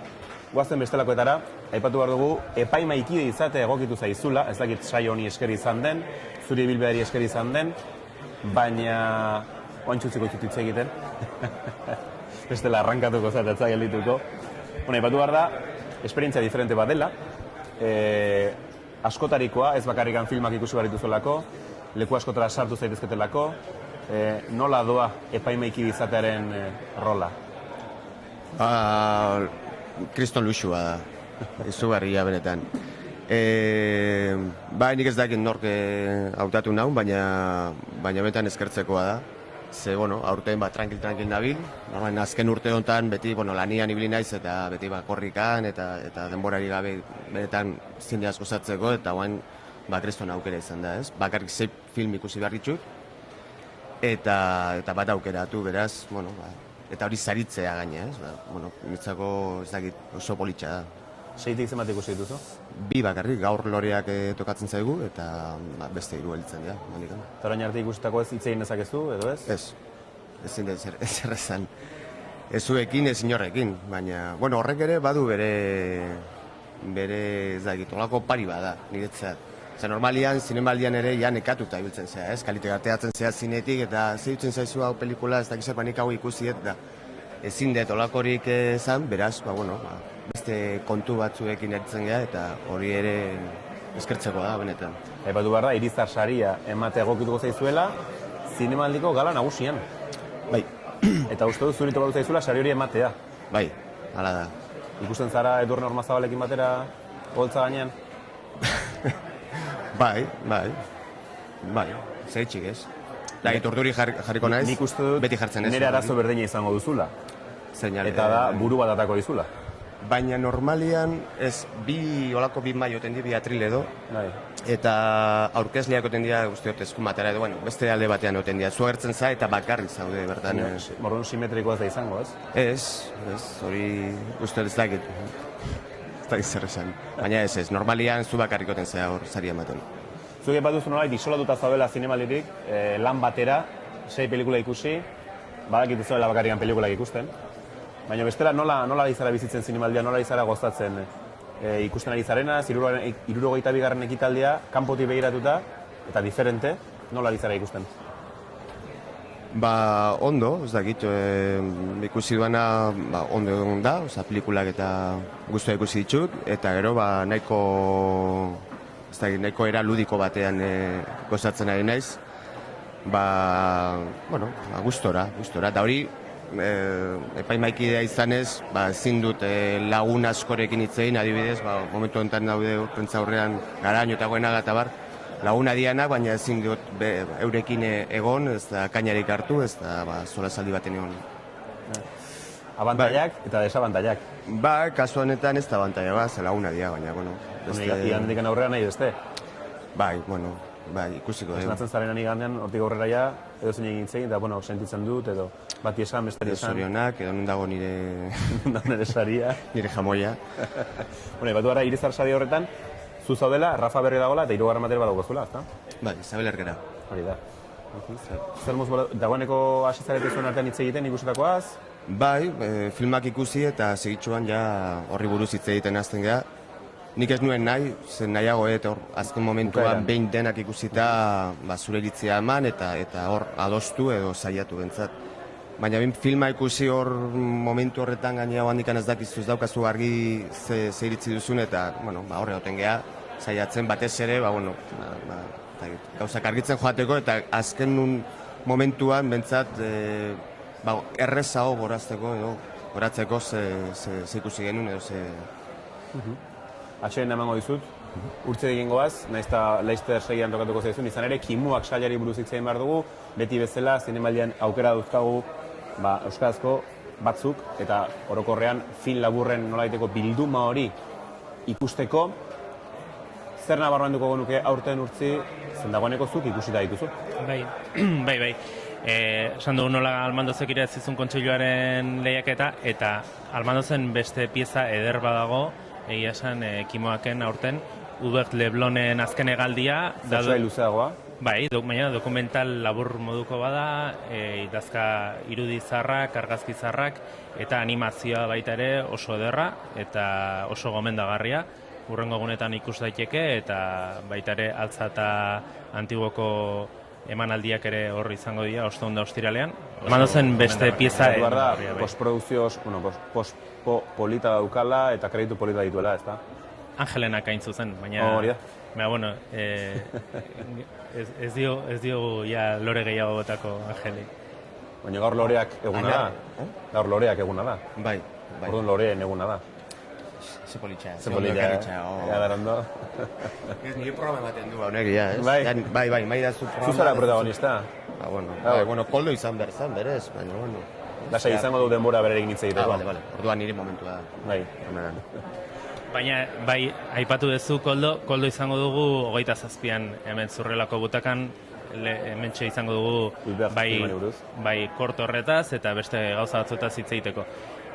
guazen bestelakoetara, aipatu behar dugu, epaimaikide izatea egokitu zaizula, ez dakit saio honi eskeri izan den, zuri bilbeari eskeri izan den, baina oantxutziko hitz egiten. Bestela arrankatuko zateatzak geldituko. Aipatu behar da, esperientzia diferente bat dela, askotarikoa, ez bakarrikan filmak ikusi behar dituzulako, leku askotara sartu zaitezketelako, nola doa epaimaikide izatearen rola? Kriston luxua da, izugarria benetan. Nik ez dakit nork hautatu nahu, baina benetan eskertzekoa da. Ze, aurten tranquil nabil, azken urte honetan beti lanian ibili naiz eta beti korrikan eta denborari gabe benetan zinde asko sartzeko eta guain kriston aukera izan da, ez? Bakarrik 6 film ikusi behar ditut eta bat aukeratu, beraz, eta hori zaritzea gaina, ez? Nitzako ez dakit oso politxa da. 6tik zenbat ikusi dituzu? 2 bakarrik, gaur loreak tokatzen zaigu eta beste 3 heltzen dira. Eta orain arte ikusitako ez hitz egin dezakezu, edo ez? Ez, ezin da ezer esan. Ez zuekin, ez inorrekin, baina, horrek ere badu bere, ez dakit, olako pari bada, niretzat. Normalian, zinemaldian ere, nekatuta ibiltzen zea, ez? Kalitateatzen zea zinetik eta zeitzen zaizu hau pelikula, ez dakiz banik hau ikusiet da. Ezin dut olakorik esan, beraz, beste kontu batzuekin eritzen gara eta hori ere eskertzeko da, benetan. Aipatu behar da, Irizar saria emate egokituko zaizuela, zinemaldiko gala nagusian. Bai. Eta uste dut zurito bat zaizuela sari hori ematea. Bai, hala da. Ikusten zara Edurne Ormazabalekin batera holtza gainean? Bai, zehitxik ez. Dagit urduri jarriko naiz, beti jartzen ez. Nire arazo berdina izango duzula. Eta da, buru bat atako dizula. Baina normalian ez olako 2 mai oten di, 2 atril edo. Eta aurkezleak oten dira, usteot, eskumatera edo, beste alde batean oten dira. Zu agertzen za eta bakarrik zaude, bertan. Morron simetrikoa da izango, ez? Ez, hori usteot ez dakit. Ez dakit zer esan. Baina ez, normalian zu bakarrik oten zea hor zari ematen. Zuek bat duzu nolait, isolatuta zaudela zinemalditik, lan batera, 6 pelikula ikusi, badakitu zuela bakarrikan pelikulak ikusten. Baina bestela nola izara bizitzen zinemaldia, nola izara gozatzen ikusten ari zarena, 72. ekitaldia, kanpotik begiratuta, eta diferente, nola izara ikusten? Ondo, ez dakit, ikusi duena ondo egon da, pelikulak eta guztua ikusi ditut, eta gero nahiko era ludiko batean gozatzen ari naiz, gustora, eta hori, epaimaikidea izanez, ezin dut lagun askorekin hitz egin, adibidez, momentu honetan daude pentsa aurrean Garaño eta Goenaga eta bar, laguna dianak, baina ezin dut eurekin egon, ez da kainarik hartu, ez da solasaldi baten egon. Abantaiak eta desabantaiak. Ba, kasu honetan ez da abantaia ze laguna dia, baina, bueno. Igandikan aurrera nahi beste? Bai, bueno, ikusiko. Esnatzen zaren igandean, hortik aurrera ja, edo zein egin zein, eta, bueno, sentitzen dut, edo bati esan, bestari esan. Zorionak, edo non dago nire... nire saria. Nire jamoia. Bueno, batu gara, Irizar sari horretan, zu zaudela, Rafa Berri dagoela, eta 3. material bat daugazula, ezta? Bai, Isabel Ergera. Hori da. Zer dagoeneko hasi zarete zuen artean hitz egiten ikusitakoaz? Bai, filmak ikusi eta segitxuan ja horri buruz hitz egiten hasten geha. Nik ez nuen nahi, zen nahiago hor azken momentuan behin denak ikusita zure iritzia eman eta hor adostu edo saiatu bentzat. Baina filma ikusi hor momentu horretan gainea handikan ez dakizu ez daukazu argi ze iritzi duzun eta horre goten geha saiatzen batez ere, gauzak argitzen joateko eta azken momentuan bentzat errezago gorazteko edo goratzeko ze ikusi genuen edo ze... Atxeren emango dizut, urtze egingoaz, nahiz eta Leicester segian tokatuko zaizun, izan ere, kimuak sailari buruz hitz egin behar dugu, beti bezala, zinemaldian aukera duzkagu euskarazko batzuk, eta orokorrean film laburren nolaiteko bilduma hori ikusteko, zer nabarmenduko genuke aurten urtzi, zen dagoeneko zuk ikusita dituzu? Bai. Esan dugu nola Almandozek ere zizun kontseiluaren lehiaketa, eta Almandozen beste pieza eder badago, egia esan Kimoaken aurten, Hubert Leblonen azken hegaldia. Zertzai luzeagoa? Bai, baina dokumental labur moduko bada, idazka irudi zarrak, argazki zarrak, eta animazioa baita ere oso ederra, eta oso gomendagarria. Hurrengo egunetan ikus daiteke, eta baita ere altza eta antiguoko emanaldiak ere hor izango dira, ostegun da ostiralean. Mandozen beste pieza... Postprodukzio, polita daukala eta kreditu polita dituela, ezta? Angelenak hain zuzen, baina... Hori da. Baina, bueno, ez diogu ja lore gehiago botako Angeli. Baina gaur loreak eguna da. Gaur loreak eguna da. Bai. Orduan loreen eguna da. Zepolitxa. Ega darondo. Ez nire programa ematen du honek, ja, ez? Bai, maidazu programa. Zuzara protagonista. Bueno, koldo izan behar zan, berez, baina, bueno. Lasai izango du denbora bererik nitze egiteko. Bale. Orduan nire momentua da. Bai. Baina, bai, aipatu duzu koldo izango dugu 27an hemen Zurrelako butakan, hementxe izango dugu bai kort horretaz eta beste gauza batzutaz hitz egiteko.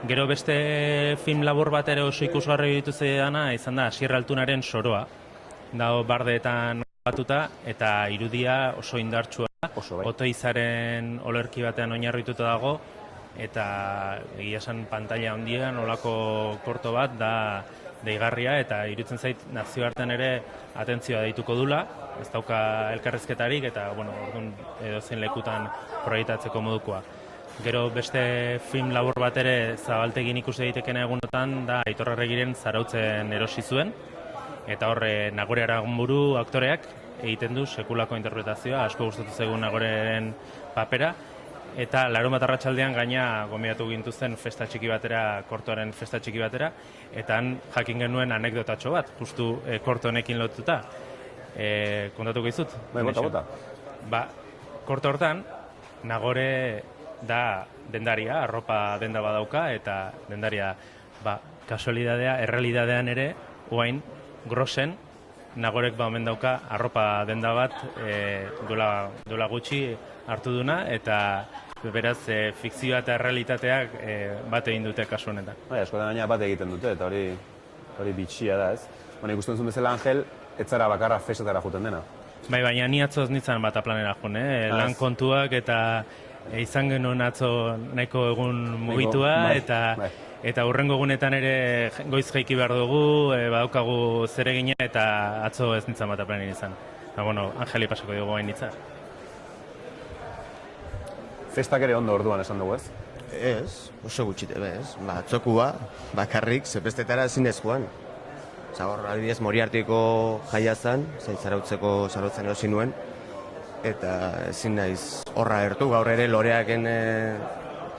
Gero beste film labur bat ere oso ikusgarri dituze dana izan da Asier Altunaren Soroa. Dago bardeetan batuta eta irudia oso indartsua. Otoizaren olerki batean oinarrituta dago eta egia esan pantalla handian olako korto bat da deigarria eta iruditzen zait nazioartean ere atentzioa deituko dula, ez dauka elkarrizketarik eta orduan edozein lekutan proiektatzeko modukoa. Gero beste film labur bat ere zabaltegin ikusi daitekena egunotan da Aitor Arregiren Zarautzen erosi zuen eta horre Nagore Aragonburu aktoreak egiten du sekulako interpretazioa, asko gustatu zaigun Nagoreren papera eta larunbat arratsaldean gaina gonbidatu gintuzten festa txiki batera, kortoaren festa txiki batera eta han jakin genuen anekdotatxo bat, justu korto honekin lotuta. Kontatuko izut? Bota. Korto hortan Nagore da dendaria, arropa denda badauka eta dendaria kasualidadea, errealidadean ere oain Grosen Nagorek omen dauka arropa denda bat duela gutxi hartu duna eta beraz fikzioa eta errealitateak bat egin dute kasu honetan. Askotan gaina bat egiten dute eta hori bitxia da, ez? Ikusten zuen bezala Angel, ez zara bakarra festetara juten dena. Baina ni atzo ez nintzen bat aplanera jun, lan kontuak eta izan genuen atzo nahiko egun mugitua eta hurrengo egunetan ere goiz jaiki behar dugu, badaukagu zeregina eta atzo ez nintzen bat aplanen izan. Angeli pasako dugu hain nintzen. Festak ere ondo orduan esan dugu, ez? Ez, oso gutxite, ez. Atzokua, bakarrik, zepestetara zinez joan. Zagor, adibidez, Moriartiko jaia zan, Zarautzen erosi nuen, eta ezin naiz horra ertu, gaur ere loreaken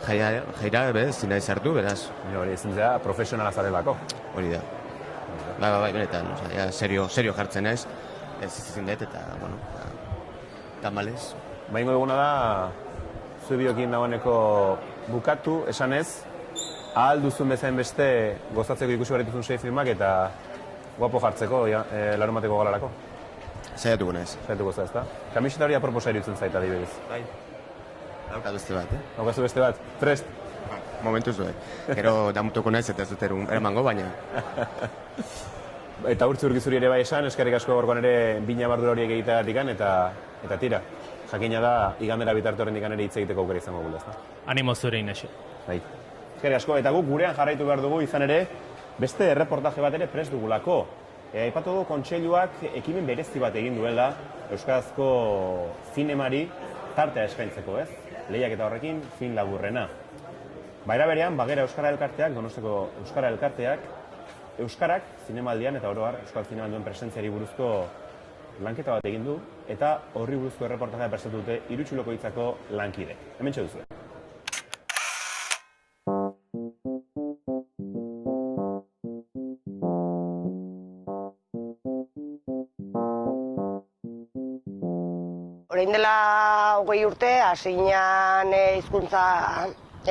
jaira, ezin naiz hartu, beraz. Hori ezin zera, profesionala zarelako. Hori da. Bai, benetan, serio jartzen naiz. ez izin dut, eta, bueno, tamalez. Baingo duguna da, zuebiokin dagoeneko bukatu, esanez, ahal duzun bezain beste gozatzeko ikusi barrituzun 6 filmak eta guapo jartzeko larunbateko galarako. Saiatuko naiz. Saiatuko za, ezta? Kamiseta hori aproposa iruditzen zaita adibidez. Bai. Daukat beste bat, Daukazu beste bat? Prest? Momentuz bai. Gero damutuko naiz eta ez dut eramango, baina... Eta urtzi urgizuri ere bai esan, eskerrik asko gorkoan ere bina bardura horiek egiteagatik eta tira. Jakina da, igandera bitarte horrendik ere hitz egiteko aukera izango gula, ezta? Animo zure Inexi. Bai. Eskerrik asko, eta guk gurean jarraitu behar dugu izan ere, beste erreportaje bat ere prest dugulako. Aipatu dugu kontseiluak ekimen berezi bat egin duela euskarazko zinemari tartea eskaintzeko, ez? Lehiaketa horrekin film laburrena. Baira berean, Bagera Euskara Elkarteak, Donosteko Euskara Elkarteak, euskarak zinemaldian eta oro har euskal zinemalduen presentziari buruzko lanketa bat egin du eta horri buruzko erreportajea prestatu dute Irutxuloko hitzako lankide. Hementxe duzu. Orain dela 20 urte, hasi ginen hizkuntza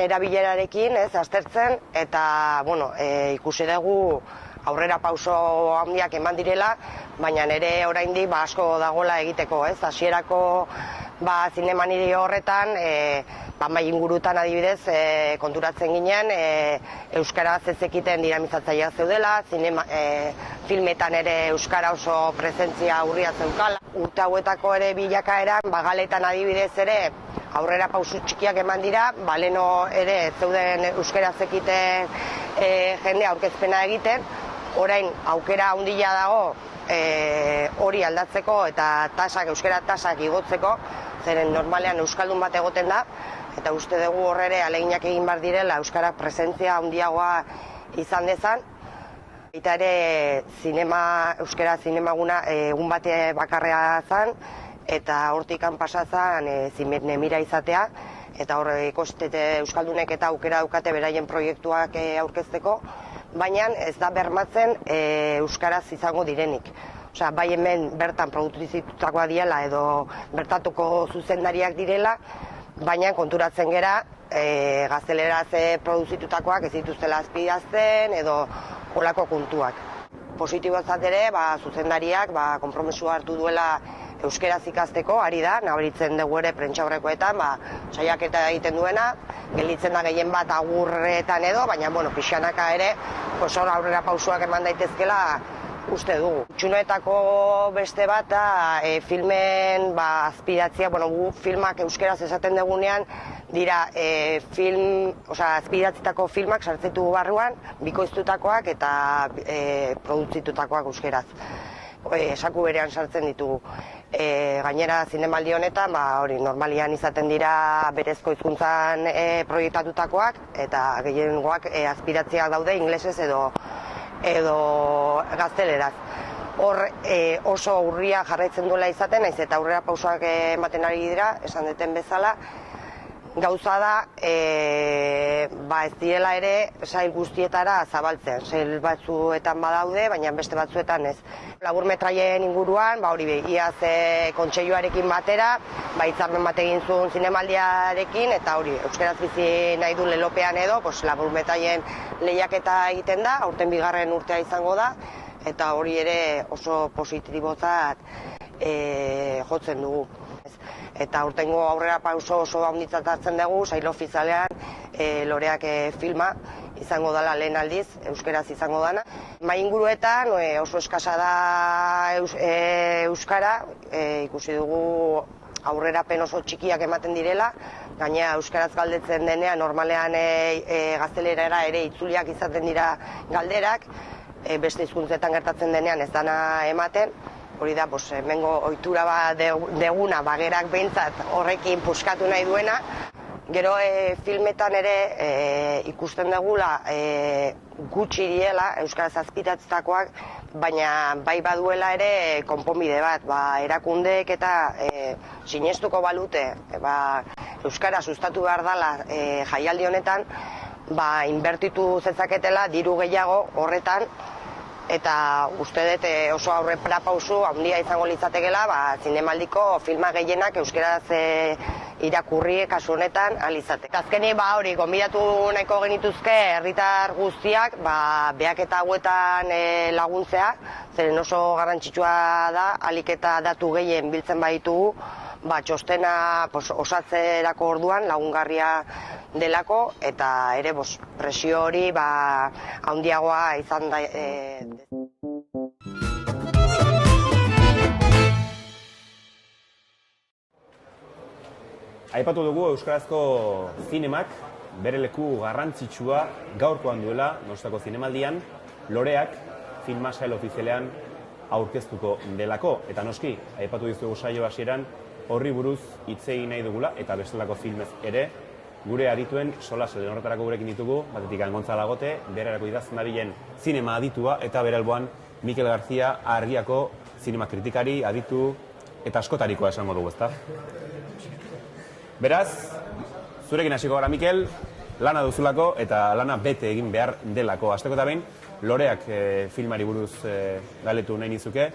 erabilerarekin, aztertzen, eta, bueno, ikusi dugu aurrera pauso handiak eman direla, baina ere oraindik asko dagoela egiteko, hasierako zinemaniri horretan, bai ingurutan adibidez, konturatzen ginen, euskaraz ez ekiten dinamizatzaileak zeudela, filmetan ere euskara oso presentzia urria zeukala. Urte hauetako ere bilakaeran, Galetan adibidez ere, aurrera pausu txikiak eman dira, leno ere zeuden euskaraz ekiten jende aurkezpena egiten, orain aukera handia dago hori aldatzeko eta euskara tasak igotzeko, zeren normalean euskaldun bat egoten da, eta uste dugu horre aleginak egin behar direla euskara presentzia handiagoa izan dezan. Eta ere euskara zinemaguna egun bate bakarrea zen, eta hortikan pasazan zinemira izatea, eta hor ikostete euskaldunek eta aukera daukate beraien proiektuak aurkezteko, baina ez da bermatzen euskaraz izango direnik. Osea, bai hemen bertan produzitutakoa diela edo bertatuko zuzendariak direla, baina konturatzen gera gazteleraz produzitutakoak ez dituztela azpidazten edo holako kontuak. Positibotzat ere, zuzendariak konpromesua hartu duela euskaraz ikasteko, ari da, nabaritzen dugu ere prentsaurrekoetan, saiaketa egiten duena, gelditzen da gehien bat agurretan edo, baina pixanaka ere, aurrera pausuak eman daitezkela uste dugu. Txunoetako beste bat da filmen azpidatzia, filmak euskaraz esaten dugunean, dira azpidatzitako filmak sartzetu barruan, bikoiztutakoak eta produzitutakoak euskaraz. Esaku berean sartzen ditugu. Gainera zinemaldi honetan, normalian izaten dira berezko hizkuntzan proiektatutakoak, eta gehiengoak azpidatziak daude ingelesez edo gazteleraz. Hor oso urria jarraitzen duela izaten, naiz eta aurrera pausoak ematen ari dira, esan duten bezala. Gauza da, ez direla ere sail guztietara zabaltzen. Sail batzuetan badaude, baina beste batzuetan ez. Laburmetraien inguruan, iaz kontseiluarekin batera, hitzarmen bat egin zuen zinemaldiarekin, eta hori, euskaraz bizi nahi du lelopean edo, laburmetraien lehiaketa egiten da, aurten 2. urtea izango da, eta hori ere oso positibotzat jotzen dugu. Eta aurtengo aurrera pauso oso handitzat hartzen dugu, sail ofizialean Loreak filma izango dela lehen aldiz, euskaraz izango dana. Mai inguruetan oso eskasa da euskara, ikusi dugu aurrerapen oso txikiak ematen direla, gainera euskaraz galdetzen denean normalean gaztelerara ere itzuliak izaten dira galderak, beste hizkuntzetan gertatzen denean ez dana ematen. Hori da, hemengo ohitura deguna, Bagerak behintzat horrekin puskatu nahi duena. Gero filmetan ere ikusten dugula gutxi diela euskaraz azpitatzetakoak, baina bai baduela ere konponbide bat, erakundeek eta sinestuko balute euskara sustatu behar dela jaialdi honetan, inbertitu zezaketela diru gehiago horretan, eta uste dut oso aurrerapauso handia izango litzatekeela zinemaldiko filma gehienak euskeraz irakurri kasu honetan alizateke. Azkenik hori gonbidatu nahiko genituzke herritar guztiak behaketa hauetan laguntzea, zeren oso garrantzitsua da ahalik eta datu gehien biltzen baditugu, txostena osatzerako orduan lagungarria delako eta ere presio hori handiagoa izan da. Aipatu dugu euskarazko zinemak bere leku garrantzitsua gaurkoan duela Nostako Zinemaldian, Loreak filma sail ofizialean aurkeztuko delako. Eta noski, aipatu dizugu saio hasieran horri buruz hitz egin nahi dugula eta bestelako filmez ere gure adituen solas horretarako gurekin ditugu, batetik Gontzalo Agote, berarako idazten dabilen zinema aditua eta bere alboan Mikel García Argiako zinema kritikari, aditu eta askotarikoa esango dugu, ezta? Beraz, zurekin hasiko gara, Mikel, lana duzulako eta lana bete egin behar delako. Hasteko eta behin, Loreak filmari buruz galetu nahi nizuke.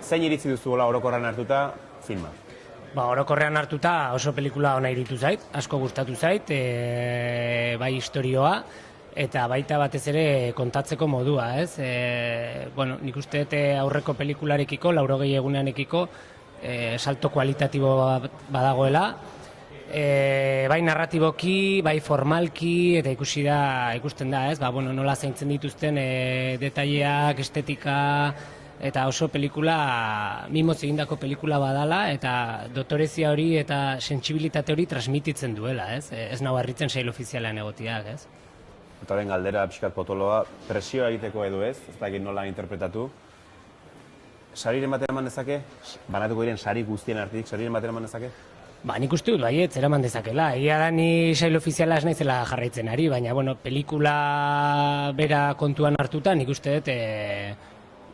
Zein iritzi duzuela orokorrean hartuta filma? Orokorrean hartuta oso pelikula ona iritu zait, asko gustatu zait, bai historioa, eta baita batez ere kontatzeko modua, ez? Nik uste aurreko pelikularekiko, 80 eguneanekiko, salto kualitatibo badagoela, bai narratiboki, bai formalki, eta ikusten da, ez? Nola zaintzen dituzten detaileak, estetika, eta oso pelikula, mimoz egindako pelikula badala, eta dotorezia hori eta sentsibilitate hori transmititzen duela, ez? Ez nau harritzen sail ofizialean egotiak, ez? Eta ben galdera pixkat potoloa, presioa egiteko edo ez dakit nola interpretatu. Sariren batera eman dezake? Banatuko diren sari guztien artik, sariren batera eman dezake? Nik uste dut, baiet, eraman dezakela. Egia da ni sail ofiziala ez naizela jarraitzen ari, baina, pelikula bera kontuan hartuta, nik uste dut,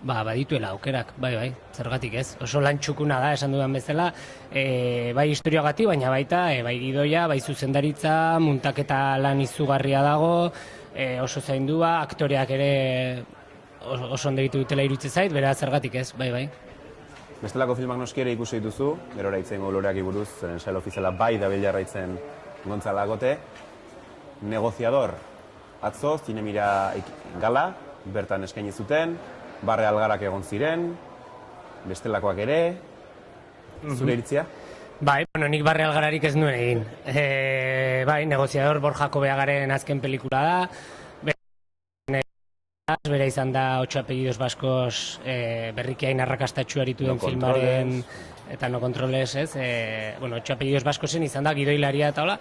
badituela aukerak, bai, zergatik ez. Oso lan txukuna da, esan dudan bezala, bai historioagatik, baina baita, bai gidoia, bai zuzendaritza, muntaketa lan izugarria dago, oso zaindua, aktoreak ere oso ondo ditu dutela iruditzen zait, beraz zergatik ez, bai. Bestelako filmak noski ere ikusi dituzu, gero raitzen Loreak buruz, zeren sail ofiziala bai dabil jarraitzen Gontzalo Agote. Negociador, atzo, zinemira gala, bertan eskaini zuten, Barre Algarak egon ziren, bestelakoak ere, zure iritzia? Bai, nik Barre Algararik ez nuen egin. Bai, Negociador Borjako Beagaren azken pelikula da, bera izan da 8 apellidos baskos berriki hain arrakastatxu aritu den filmaren eta No Controles, ez? 8 apellidos baskosen izan da gidoilaria eta hola,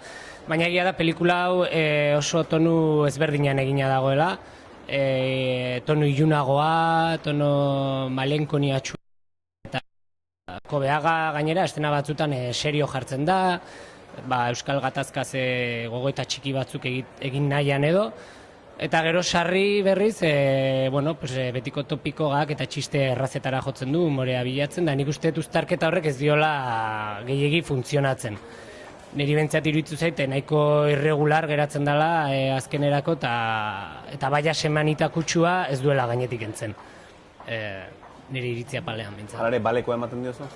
baina egia da pelikula hau oso tonu ezberdinan egina dagoela, tonu ilunagoa, tonu malenkoniatxu, eta Beaga gainera estena batzutan serio jartzen da, Euskal Gatazkaz gogoeta txiki batzuk egin nahian edo, eta gero sarri berriz, betiko topikoak eta txiste errazetara jotzen du, humorea bilatzen, da nik uste uztarketa horrek ez diola gehiegi funtzionatzen. Niri bentsat iruditu zaite nahiko irregular geratzen dela azkenerako eta baina semanita kutsua ez duela gainetik entzen. Niri iritzia palean bentsat. Halare baleko ematen diozu?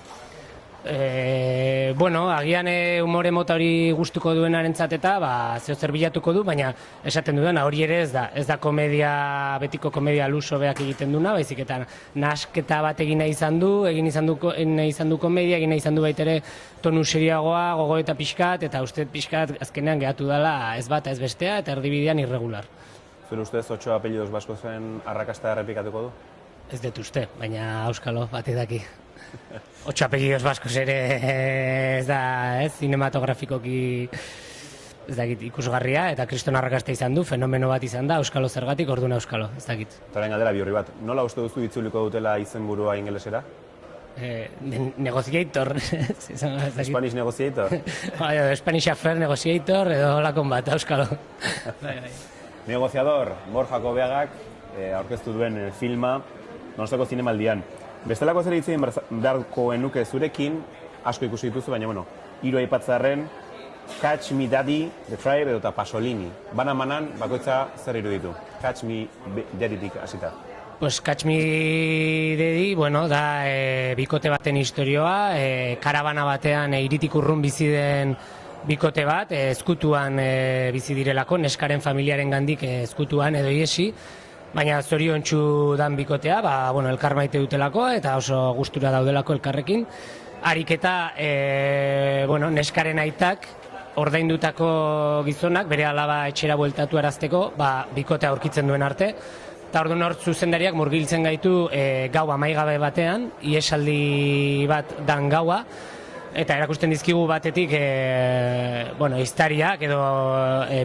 Agian humore mota hori gustuko duenarentzat eta zer bilatuko du, baina esaten dudana hori ere ez da komedia, betiko komedia luso beak egiten duna, baizik eta nasketa bat egin nahi izan du komedia, egin nahi izan du baitere tonu serioagoa, gogo eta pixkat, eta uste pixkat azkenean gehatu dela ez bat ez bestea eta erdibidean irregular. Zure ustez 8 apellidos baskozen arrakasta errepikatuko du? Ez dut uste, baina auskalo bat edaki. 8 apellidos baskos ere ez da, zinematografikoki ez dakit ikusgarria eta kriston arrakasta izan du, fenomeno bat izan da, euskalo zergatik, orduan euskalo, ez dakit. Eta galdera bihurri bat, nola uste duzu itzuliko dutela izenburua ingelesera? Negotiator. Spanish Negotiator? Spanish Affair Negotiator edo lakon bat, euskalo. Negociador, Borjako Beagak aurkeztu duen filma Nostako Zinemaldian. Bestelako zer egiten beharko enuke zurekin, asko ikusi dituzu, baina, hiru aipatzarren, Catch Me Daddy, The Tribe edo eta Pasolini. Banan, bakoitza zer iruditu? Catch Me Daddytik hasita. Pues Catch Me Daddy, bueno, da bikote baten istorioa, karabana batean hiritik urrun bizi den bikote bat, ezkutuan bizi direlako, neskaren familiaren gandik ezkutuan edo iesi, baina zoriontsu dan bikotea, bueno, elkar maite dutelako eta oso gustura daudelako elkarrekin. Ariketa, bueno, neskaren aitak, ordaindutako gizonak, bere alaba etxera bueltatu arazteko, bikotea aurkitzen duen arte. Eta orduan hor zuzendariak murgiltzen gaitu gau amaigabe batean, iesaldi bat dan gaua, eta erakusten dizkigu batetik bueno, iztariak edo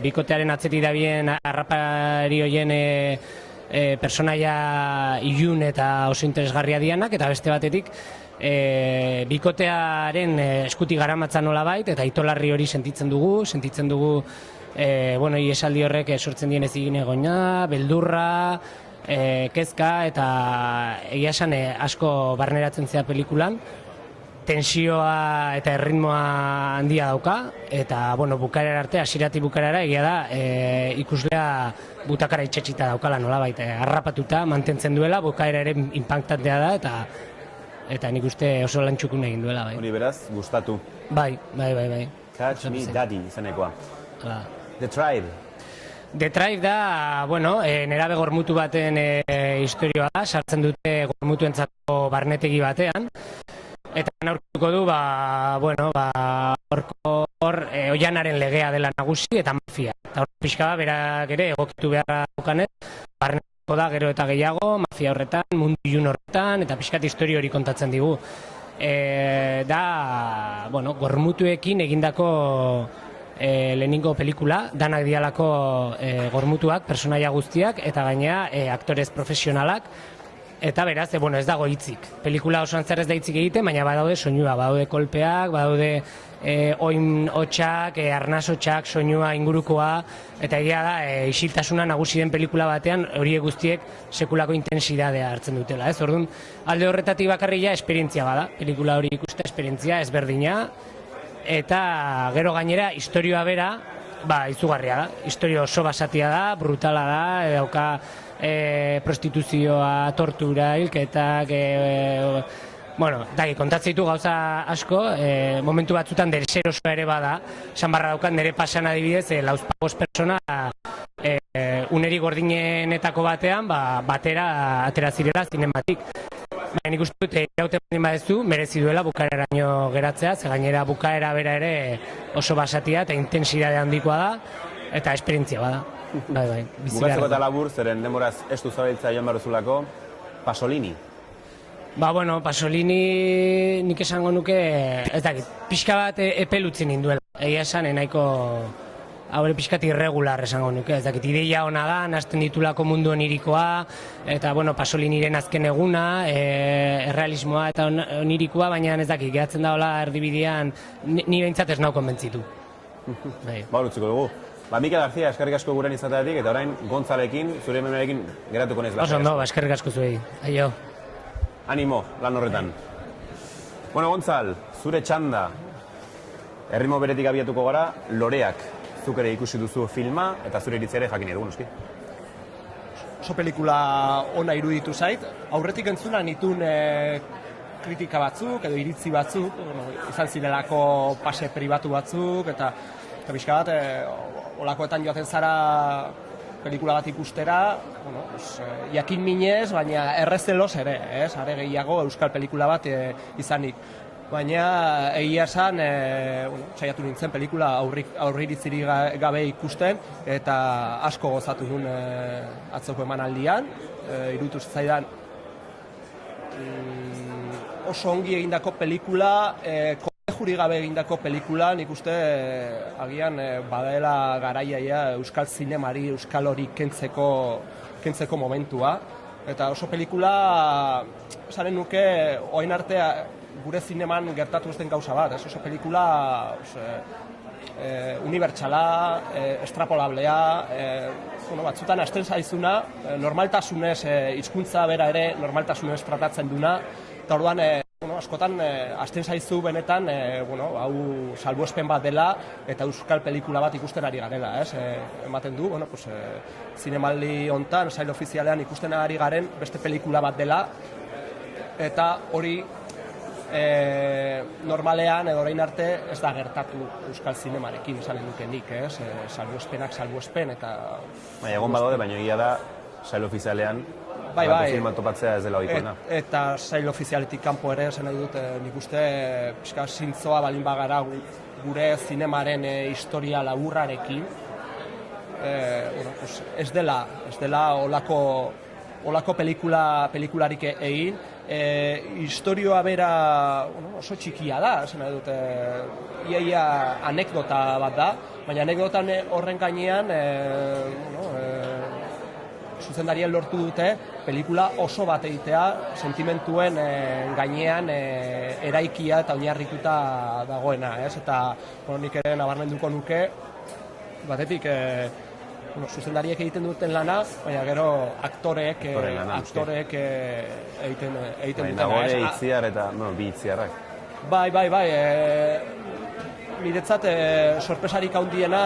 bikotearen atzetik dabien harrapari hoien personaia ilun eta oso interesgarria dianak, eta beste batetik bikotearen eskutik garamatzan nolabait, eta itolarri hori sentitzen dugu bueno, iesaldi horrek sortzen dien ezigin egoina, beldurra, kezka, eta egia esan asko barneratzen zea pelikulan, tensioa eta erritmoa handia dauka, eta bueno, bukaerara arte, hasieratik bukaerara egia da ikuslea butakara itxetxita daukala nolabait, harrapatuta mantentzen duela, bukaera ere impactantea da, eta nik uste oso lantxukun egin duela. Bai. Hori beraz, gustatu. Bai. Catch Me Daddy izanekoa. The Tribe. The Tribe da, bueno, nerabe gormutu baten istorioa da, sartzen dute gormutuentzako barnetegi batean, eta aurkituko du, bueno, hor oianaren legea dela nagusi eta mafia. Eta hor pixka berak ere egokitu beharra dukanez, barnetiko da gero eta gehiago, mafia horretan, mundu ilun horretan, eta pixkat historio hori kontatzen digu. Da, bueno, gormutuekin egindako lehenengo pelikula, danak dialako gormutuak, personaia guztiak, eta gainea aktorez profesionalak, eta beraz, bueno, ez dago hitzik. Pelikula osoan zer ez da hitzik egiten, baina badaude soinua, badaude kolpeak, badaude oin hotxak, arnaz hotxak, soinua ingurukoa, eta egia da, isiltasuna nagusi den pelikula batean, horiek guztiek sekulako intensidadea hartzen dutela. Orduan, alde horretatik bakarria esperientzia bada, pelikula hori ikuste esperientzia ezberdina, eta gero gainera, historioa bera, izugarria da. Historio oso basatia da, brutala da, dauka prostituzioa, tortura, hilketak, bueno, kontatzen ditu gauza asko, momentu batzutan deserosoa ere bada, esan barra daukan nire pasan adibidez, lauzpagos persona uneri gordinenetako batean, batera atera zirela zinematik. Baina nik uste dut, irauten baldin badezu, merezi duela bukaeraraino geratzea, ze gainera bukaera bera ere oso basatia eta intensidade handikoa da, eta esperientzia bada. Bai, bukatzeko eta labur, zeren demoraz estu zabiltza joan baruzulako, Pasolini. Bueno, Pasolini nik esango nuke, ez dakit, pixka bat epelutzi ninduela. Egia esan, nahiko haure pixkat irregular esango nuke, ez dakit, ideia hona da, nazten ditulako mundu onirikoa, eta, bueno, Pasoliniren azken eguna, errealismoa eta onirikoa, baina ez dakit, gehatzen da hola erdibidean, ni behintzat ez nau konbentzitu. Utziko dugu. Mikel García, eskerrik asko guren izateatik, eta orain Gontzalekin, zure memorekin geratuko nez. Oso ondo, eskerrik asko zuei. Aio. Animo, lan horretan. Bueno, Gontzal, zure txanda. Erritmo beretik abiatuko gara, Loreak. Zuk ere ikusi duzu filma, eta zure iritzia ere jakin edu, noski. Oso pelikula ona iruditu zait. Aurretik entzuna nitun kritika batzuk, edo iritzi batzuk, izan zirelako pase pribatu batzuk, eta pixka bat, olakoetan joaten zara pelikula bat ikustera, jakin minez, baina errezeloz ere, are gehiago euskal pelikula bat izanik. Baina egia esan, saiatu nintzen pelikula aurriritzirik gabe ikusten, eta asko gozatu duen atzoko emanaldian, iruditu zitzaidan oso ongi egindako pelikula, juri gabe egindako pelikula, nik uste agian badaela garaia euskal zinemari, euskal hori kentzeko momentua. Eta oso pelikula, esanen nuke, orain arte gure zineman gertatu ez den gauza bat. Oso pelikula unibertsala, estrapolablea, batzutan hasten zaizuna, normaltasunez, hizkuntza bera ere normaltasunez tratatzen duna, eta orduan askotan hasten zaizu benetan, hau salbuespen bat dela eta euskal pelikula bat ikusten ari garela, ematen du, zinemaldi hontan, sail ofizialean ikusten ari garen beste pelikula bat dela, eta hori normalean edo orain arte ez da gertatu euskal zinemarekin esanen dukenik, salbuespenak salbuespen eta... Egon badaude, baina egia da, sail ofizialean, filman topatzea ez dela ohikoena. Eta sail ofizialetik kanpo ere, esan nahi dut, nik uste pixka zintzoa balin bagara gure zinemaren historia laburrarekin, ez dela olako pelikularik egin, historioa bera oso txikia da, esan nahi dut, iaia anekdota bat da, baina anekdotan horren gainean zuzendarien lortu dute pelikula oso bat egitea, sentimentuen gainean eraikia eta oinarrituta dagoena, eta nik ere nabarmenduko nuke, batetik zuzendariek egiten duten lana, baina gero aktoreek egiten dutena. Nagore itziar eta bi itziarrak. Bai, niretzat sorpresarik handiena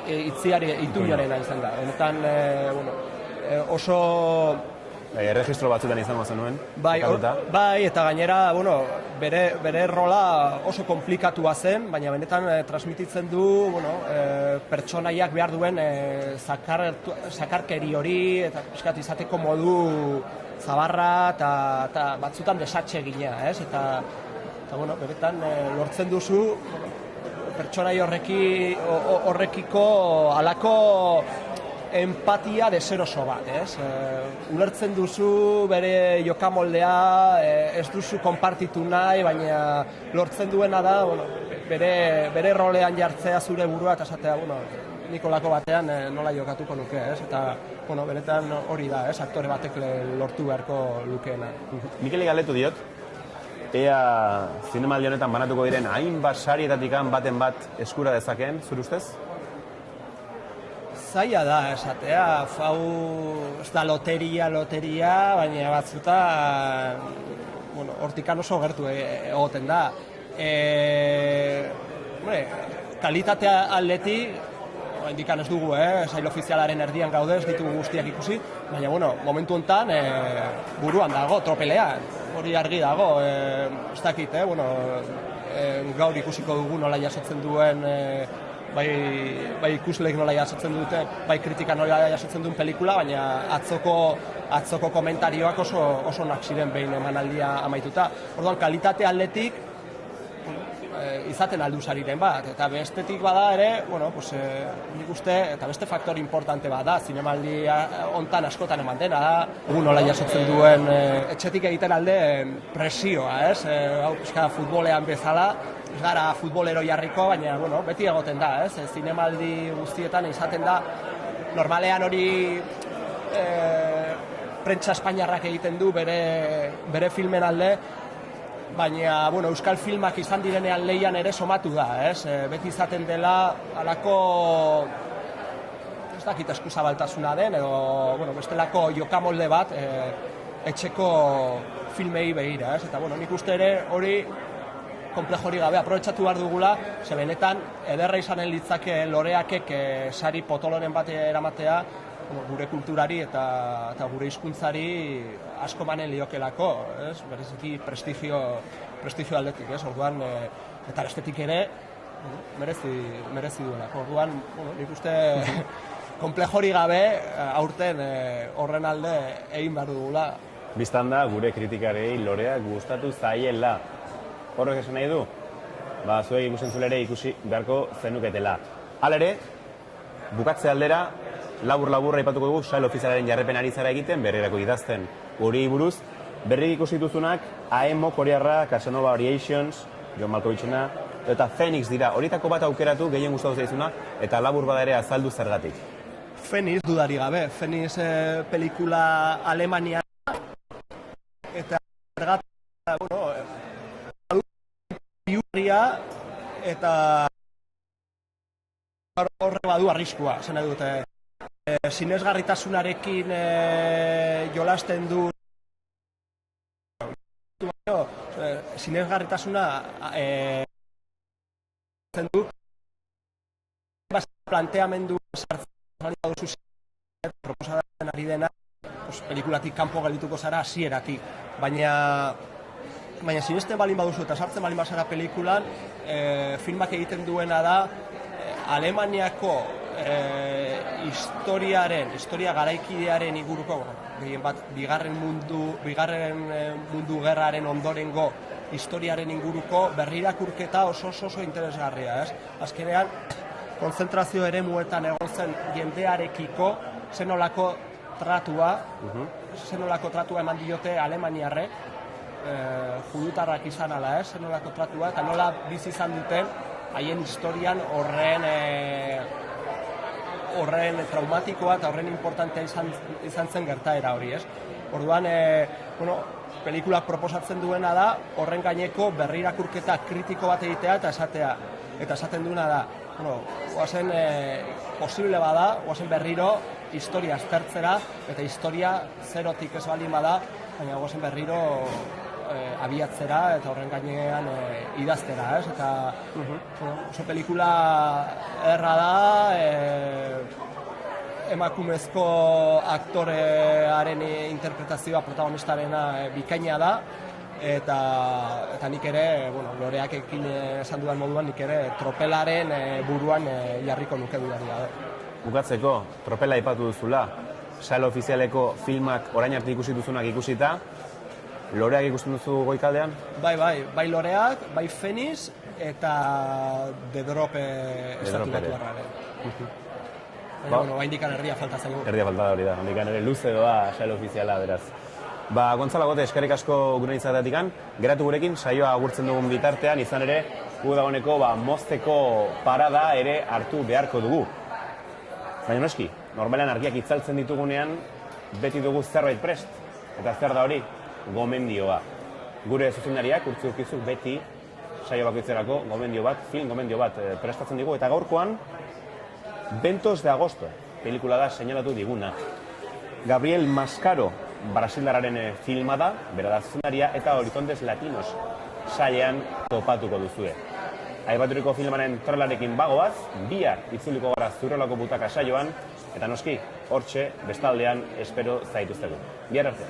Ituñarena izan da. Honetan, oso... Erregistro batzutan izango zenuen? Bai, eta gainera, bere rola oso komplikatua zen, baina benetan transmititzen du pertsonaiak behar duen zakarkeri hori, eta piskat izateko modu zabarra eta batzutan desatxe gina, eta benetan lortzen duzu pertsonai horrekiko halako empatia deseroso bat, ulertzen duzu bere jokamoldea, ez duzu konpartitu nahi, baina lortzen duena da, bere rolean jartzea zure burua eta esatea, Nikolako batean nola jokatuko nuke, eta benetan hori da, aktore batek lortu beharko lukeena. Mikeli galdetu diot, ea zinemaldi honetan banatuko diren hainbat sarietatik baten bat eskura dezakeen, zure ustez? Zaila da, esatea, ez da loteria, baina batzutan, hortikan oso gertu egoten da. Kalitatea aldetik, indikan ez dugu, sail ofizialaren erdian gaude, ez ditugu guztiak ikusi, baina, momentu honetan, buruan dago, tropelean, hori argi dago, ez dakit, gaur ikusiko dugu nola jasotzen duen, bai ikusleek nola jasotzen dute, bai kritika nola jasotzen duen pelikula, baina atzoko komentarioak oso onak ziren behin emanaldia amaituta. Orduan, kalitate aldetik izaten aldu sariren bat, eta bestetik bada ere, nik uste, eta beste faktor importante bat da, zinemaldi hontan askotan eman dena da, nola jasotzen duen etxetik egiten alde presioa, hau pixka futbolean bezala, ez gara futbolero jarriko, baina beti egoten da, zinemaldi guztietan izaten da, normalean hori prentsa espainiarrak egiten du bere filmen alde, baina euskal filmak izan direnean leian ere somatu da, beti izaten dela halako, ez dakit eskuzabaltasuna den, edo bestelako jokamolde bat etxeko filmei begira, eta nik uste ere hori komplexo hori gabe aprobetxatu behar dugula, ze benetan ederra izanen litzake loreakek sari potoloren bat eramatea gure kulturari eta gure hizkuntzari asko manen liokelako, bereziki prestigio aldetik, orduan, eta bestetik ere merezi duelako. Orduan, nik uste komplejo hori gabe aurten horren alde egin behar dugula. Bistan da, gure kritikarei loreak gustatu zaiela. Horrek esan nahi du? Zuek ikusentzulere ikusi beharko zenuketela. Halere, bukatze aldera, labur-labur aipatuko dugu sail ofizialaren jarrepen ari zara egiten, berrirako idazten hori buruz. Berrik ikusi dituzunak, AEMO, Korearra, Casanova Variations, John Malkovichena, eta Phoenix dira. Horietako bat aukeratu gehien gustatu zaizuna, eta labur bada ere azaldu zergatik. Phoenix dudari gabe, Phoenix pelikula Alemania, eta biurria, eta horre badu arriskua, zen dute. Sinesgarritasunarekin jolasten du sinesgarritasuna du planteamendu sartzen duzu proposatzen ari dena, pelikulatik kanpo geldituko zara hasieratik, baina sinesten balin baduzu eta sartzen balin bazara pelikulan, filmak egiten duena da Alemaniako historia garaikidearen inguruko, gehien bat, bigarren mundu gerraren ondorengo historiaren inguruko berrirakurketa oso interesgarria, ez? Azkenean, konzentrazio eremuetan egon zen jendearekiko zenolako tratua eman diote alemaniarrek, judutarrak izan ala, ez? Zenolako tratua, eta nola bizi izan duten haien historian horren traumatikoa eta horren importantea izan zen gertaera hori, ez? Orduan, pelikulak proposatzen duena da, horren gaineko berrirakurketa kritiko bat egitea eta esatea. Eta esaten duena da, oazen posible bada, oazen berriro historia aztertzera, eta historia zerotik ez balin bada, baina oazen berriro abiatzera eta horren gainean idaztera, ez? Eta oso pelikula erra da, emakumezko aktorearen interpretazioa protagonistarena bikaina da, eta nik ere, loreak ekin esan dudan moduan, nik ere tropelaren buruan jarriko nuke dudaria. Bukatzeko, tropela aipatu duzula, sail ofizialeko filmak orain arte ikusi duzunak ikusita, loreak ikusten duzu goikaldean? Bai loreak, bai Feniz eta The Drop estatu batuarraren. Baina, haindikan erdia falta zaigu. Erdia falta da hori da, haindikan ere luze doa sail ofiziala, beraz. Gontzalo Gote, eskerrik asko gure izateatikan, geratu gurekin, saioa agurtzen dugun bitartean, izan ere, gu dagoeneko mozteko parada ere hartu beharko dugu. Baina noski, normalean argiak itzaltzen ditugunean, beti dugu zerbait prest, eta zer da hori, gomendioa. Gure zuzendariak, urtzukizuk beti, saio bakoitzerako gomendio bat, film gomendio bat prestatzen digu, eta gaurkoan, Ventos de Agosto, pelikula da seinalatu diguna. Gabriel Mascaro, brasildarraren filma da, bera da zuzendaria, eta Horizontes Latinos sailean topatuko duzue. Aipaturiko filmaren trailarekin bagoaz, bihar itzuliko gara Zurrolako Butaka saioan, eta noski, hortxe, bestaldean, espero zaituztegu. Bihar arte.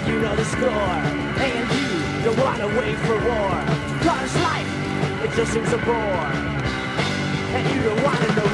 You know the score, and you don't wanna wait for war. Cause life, it just seems a bore, and you don't wanna know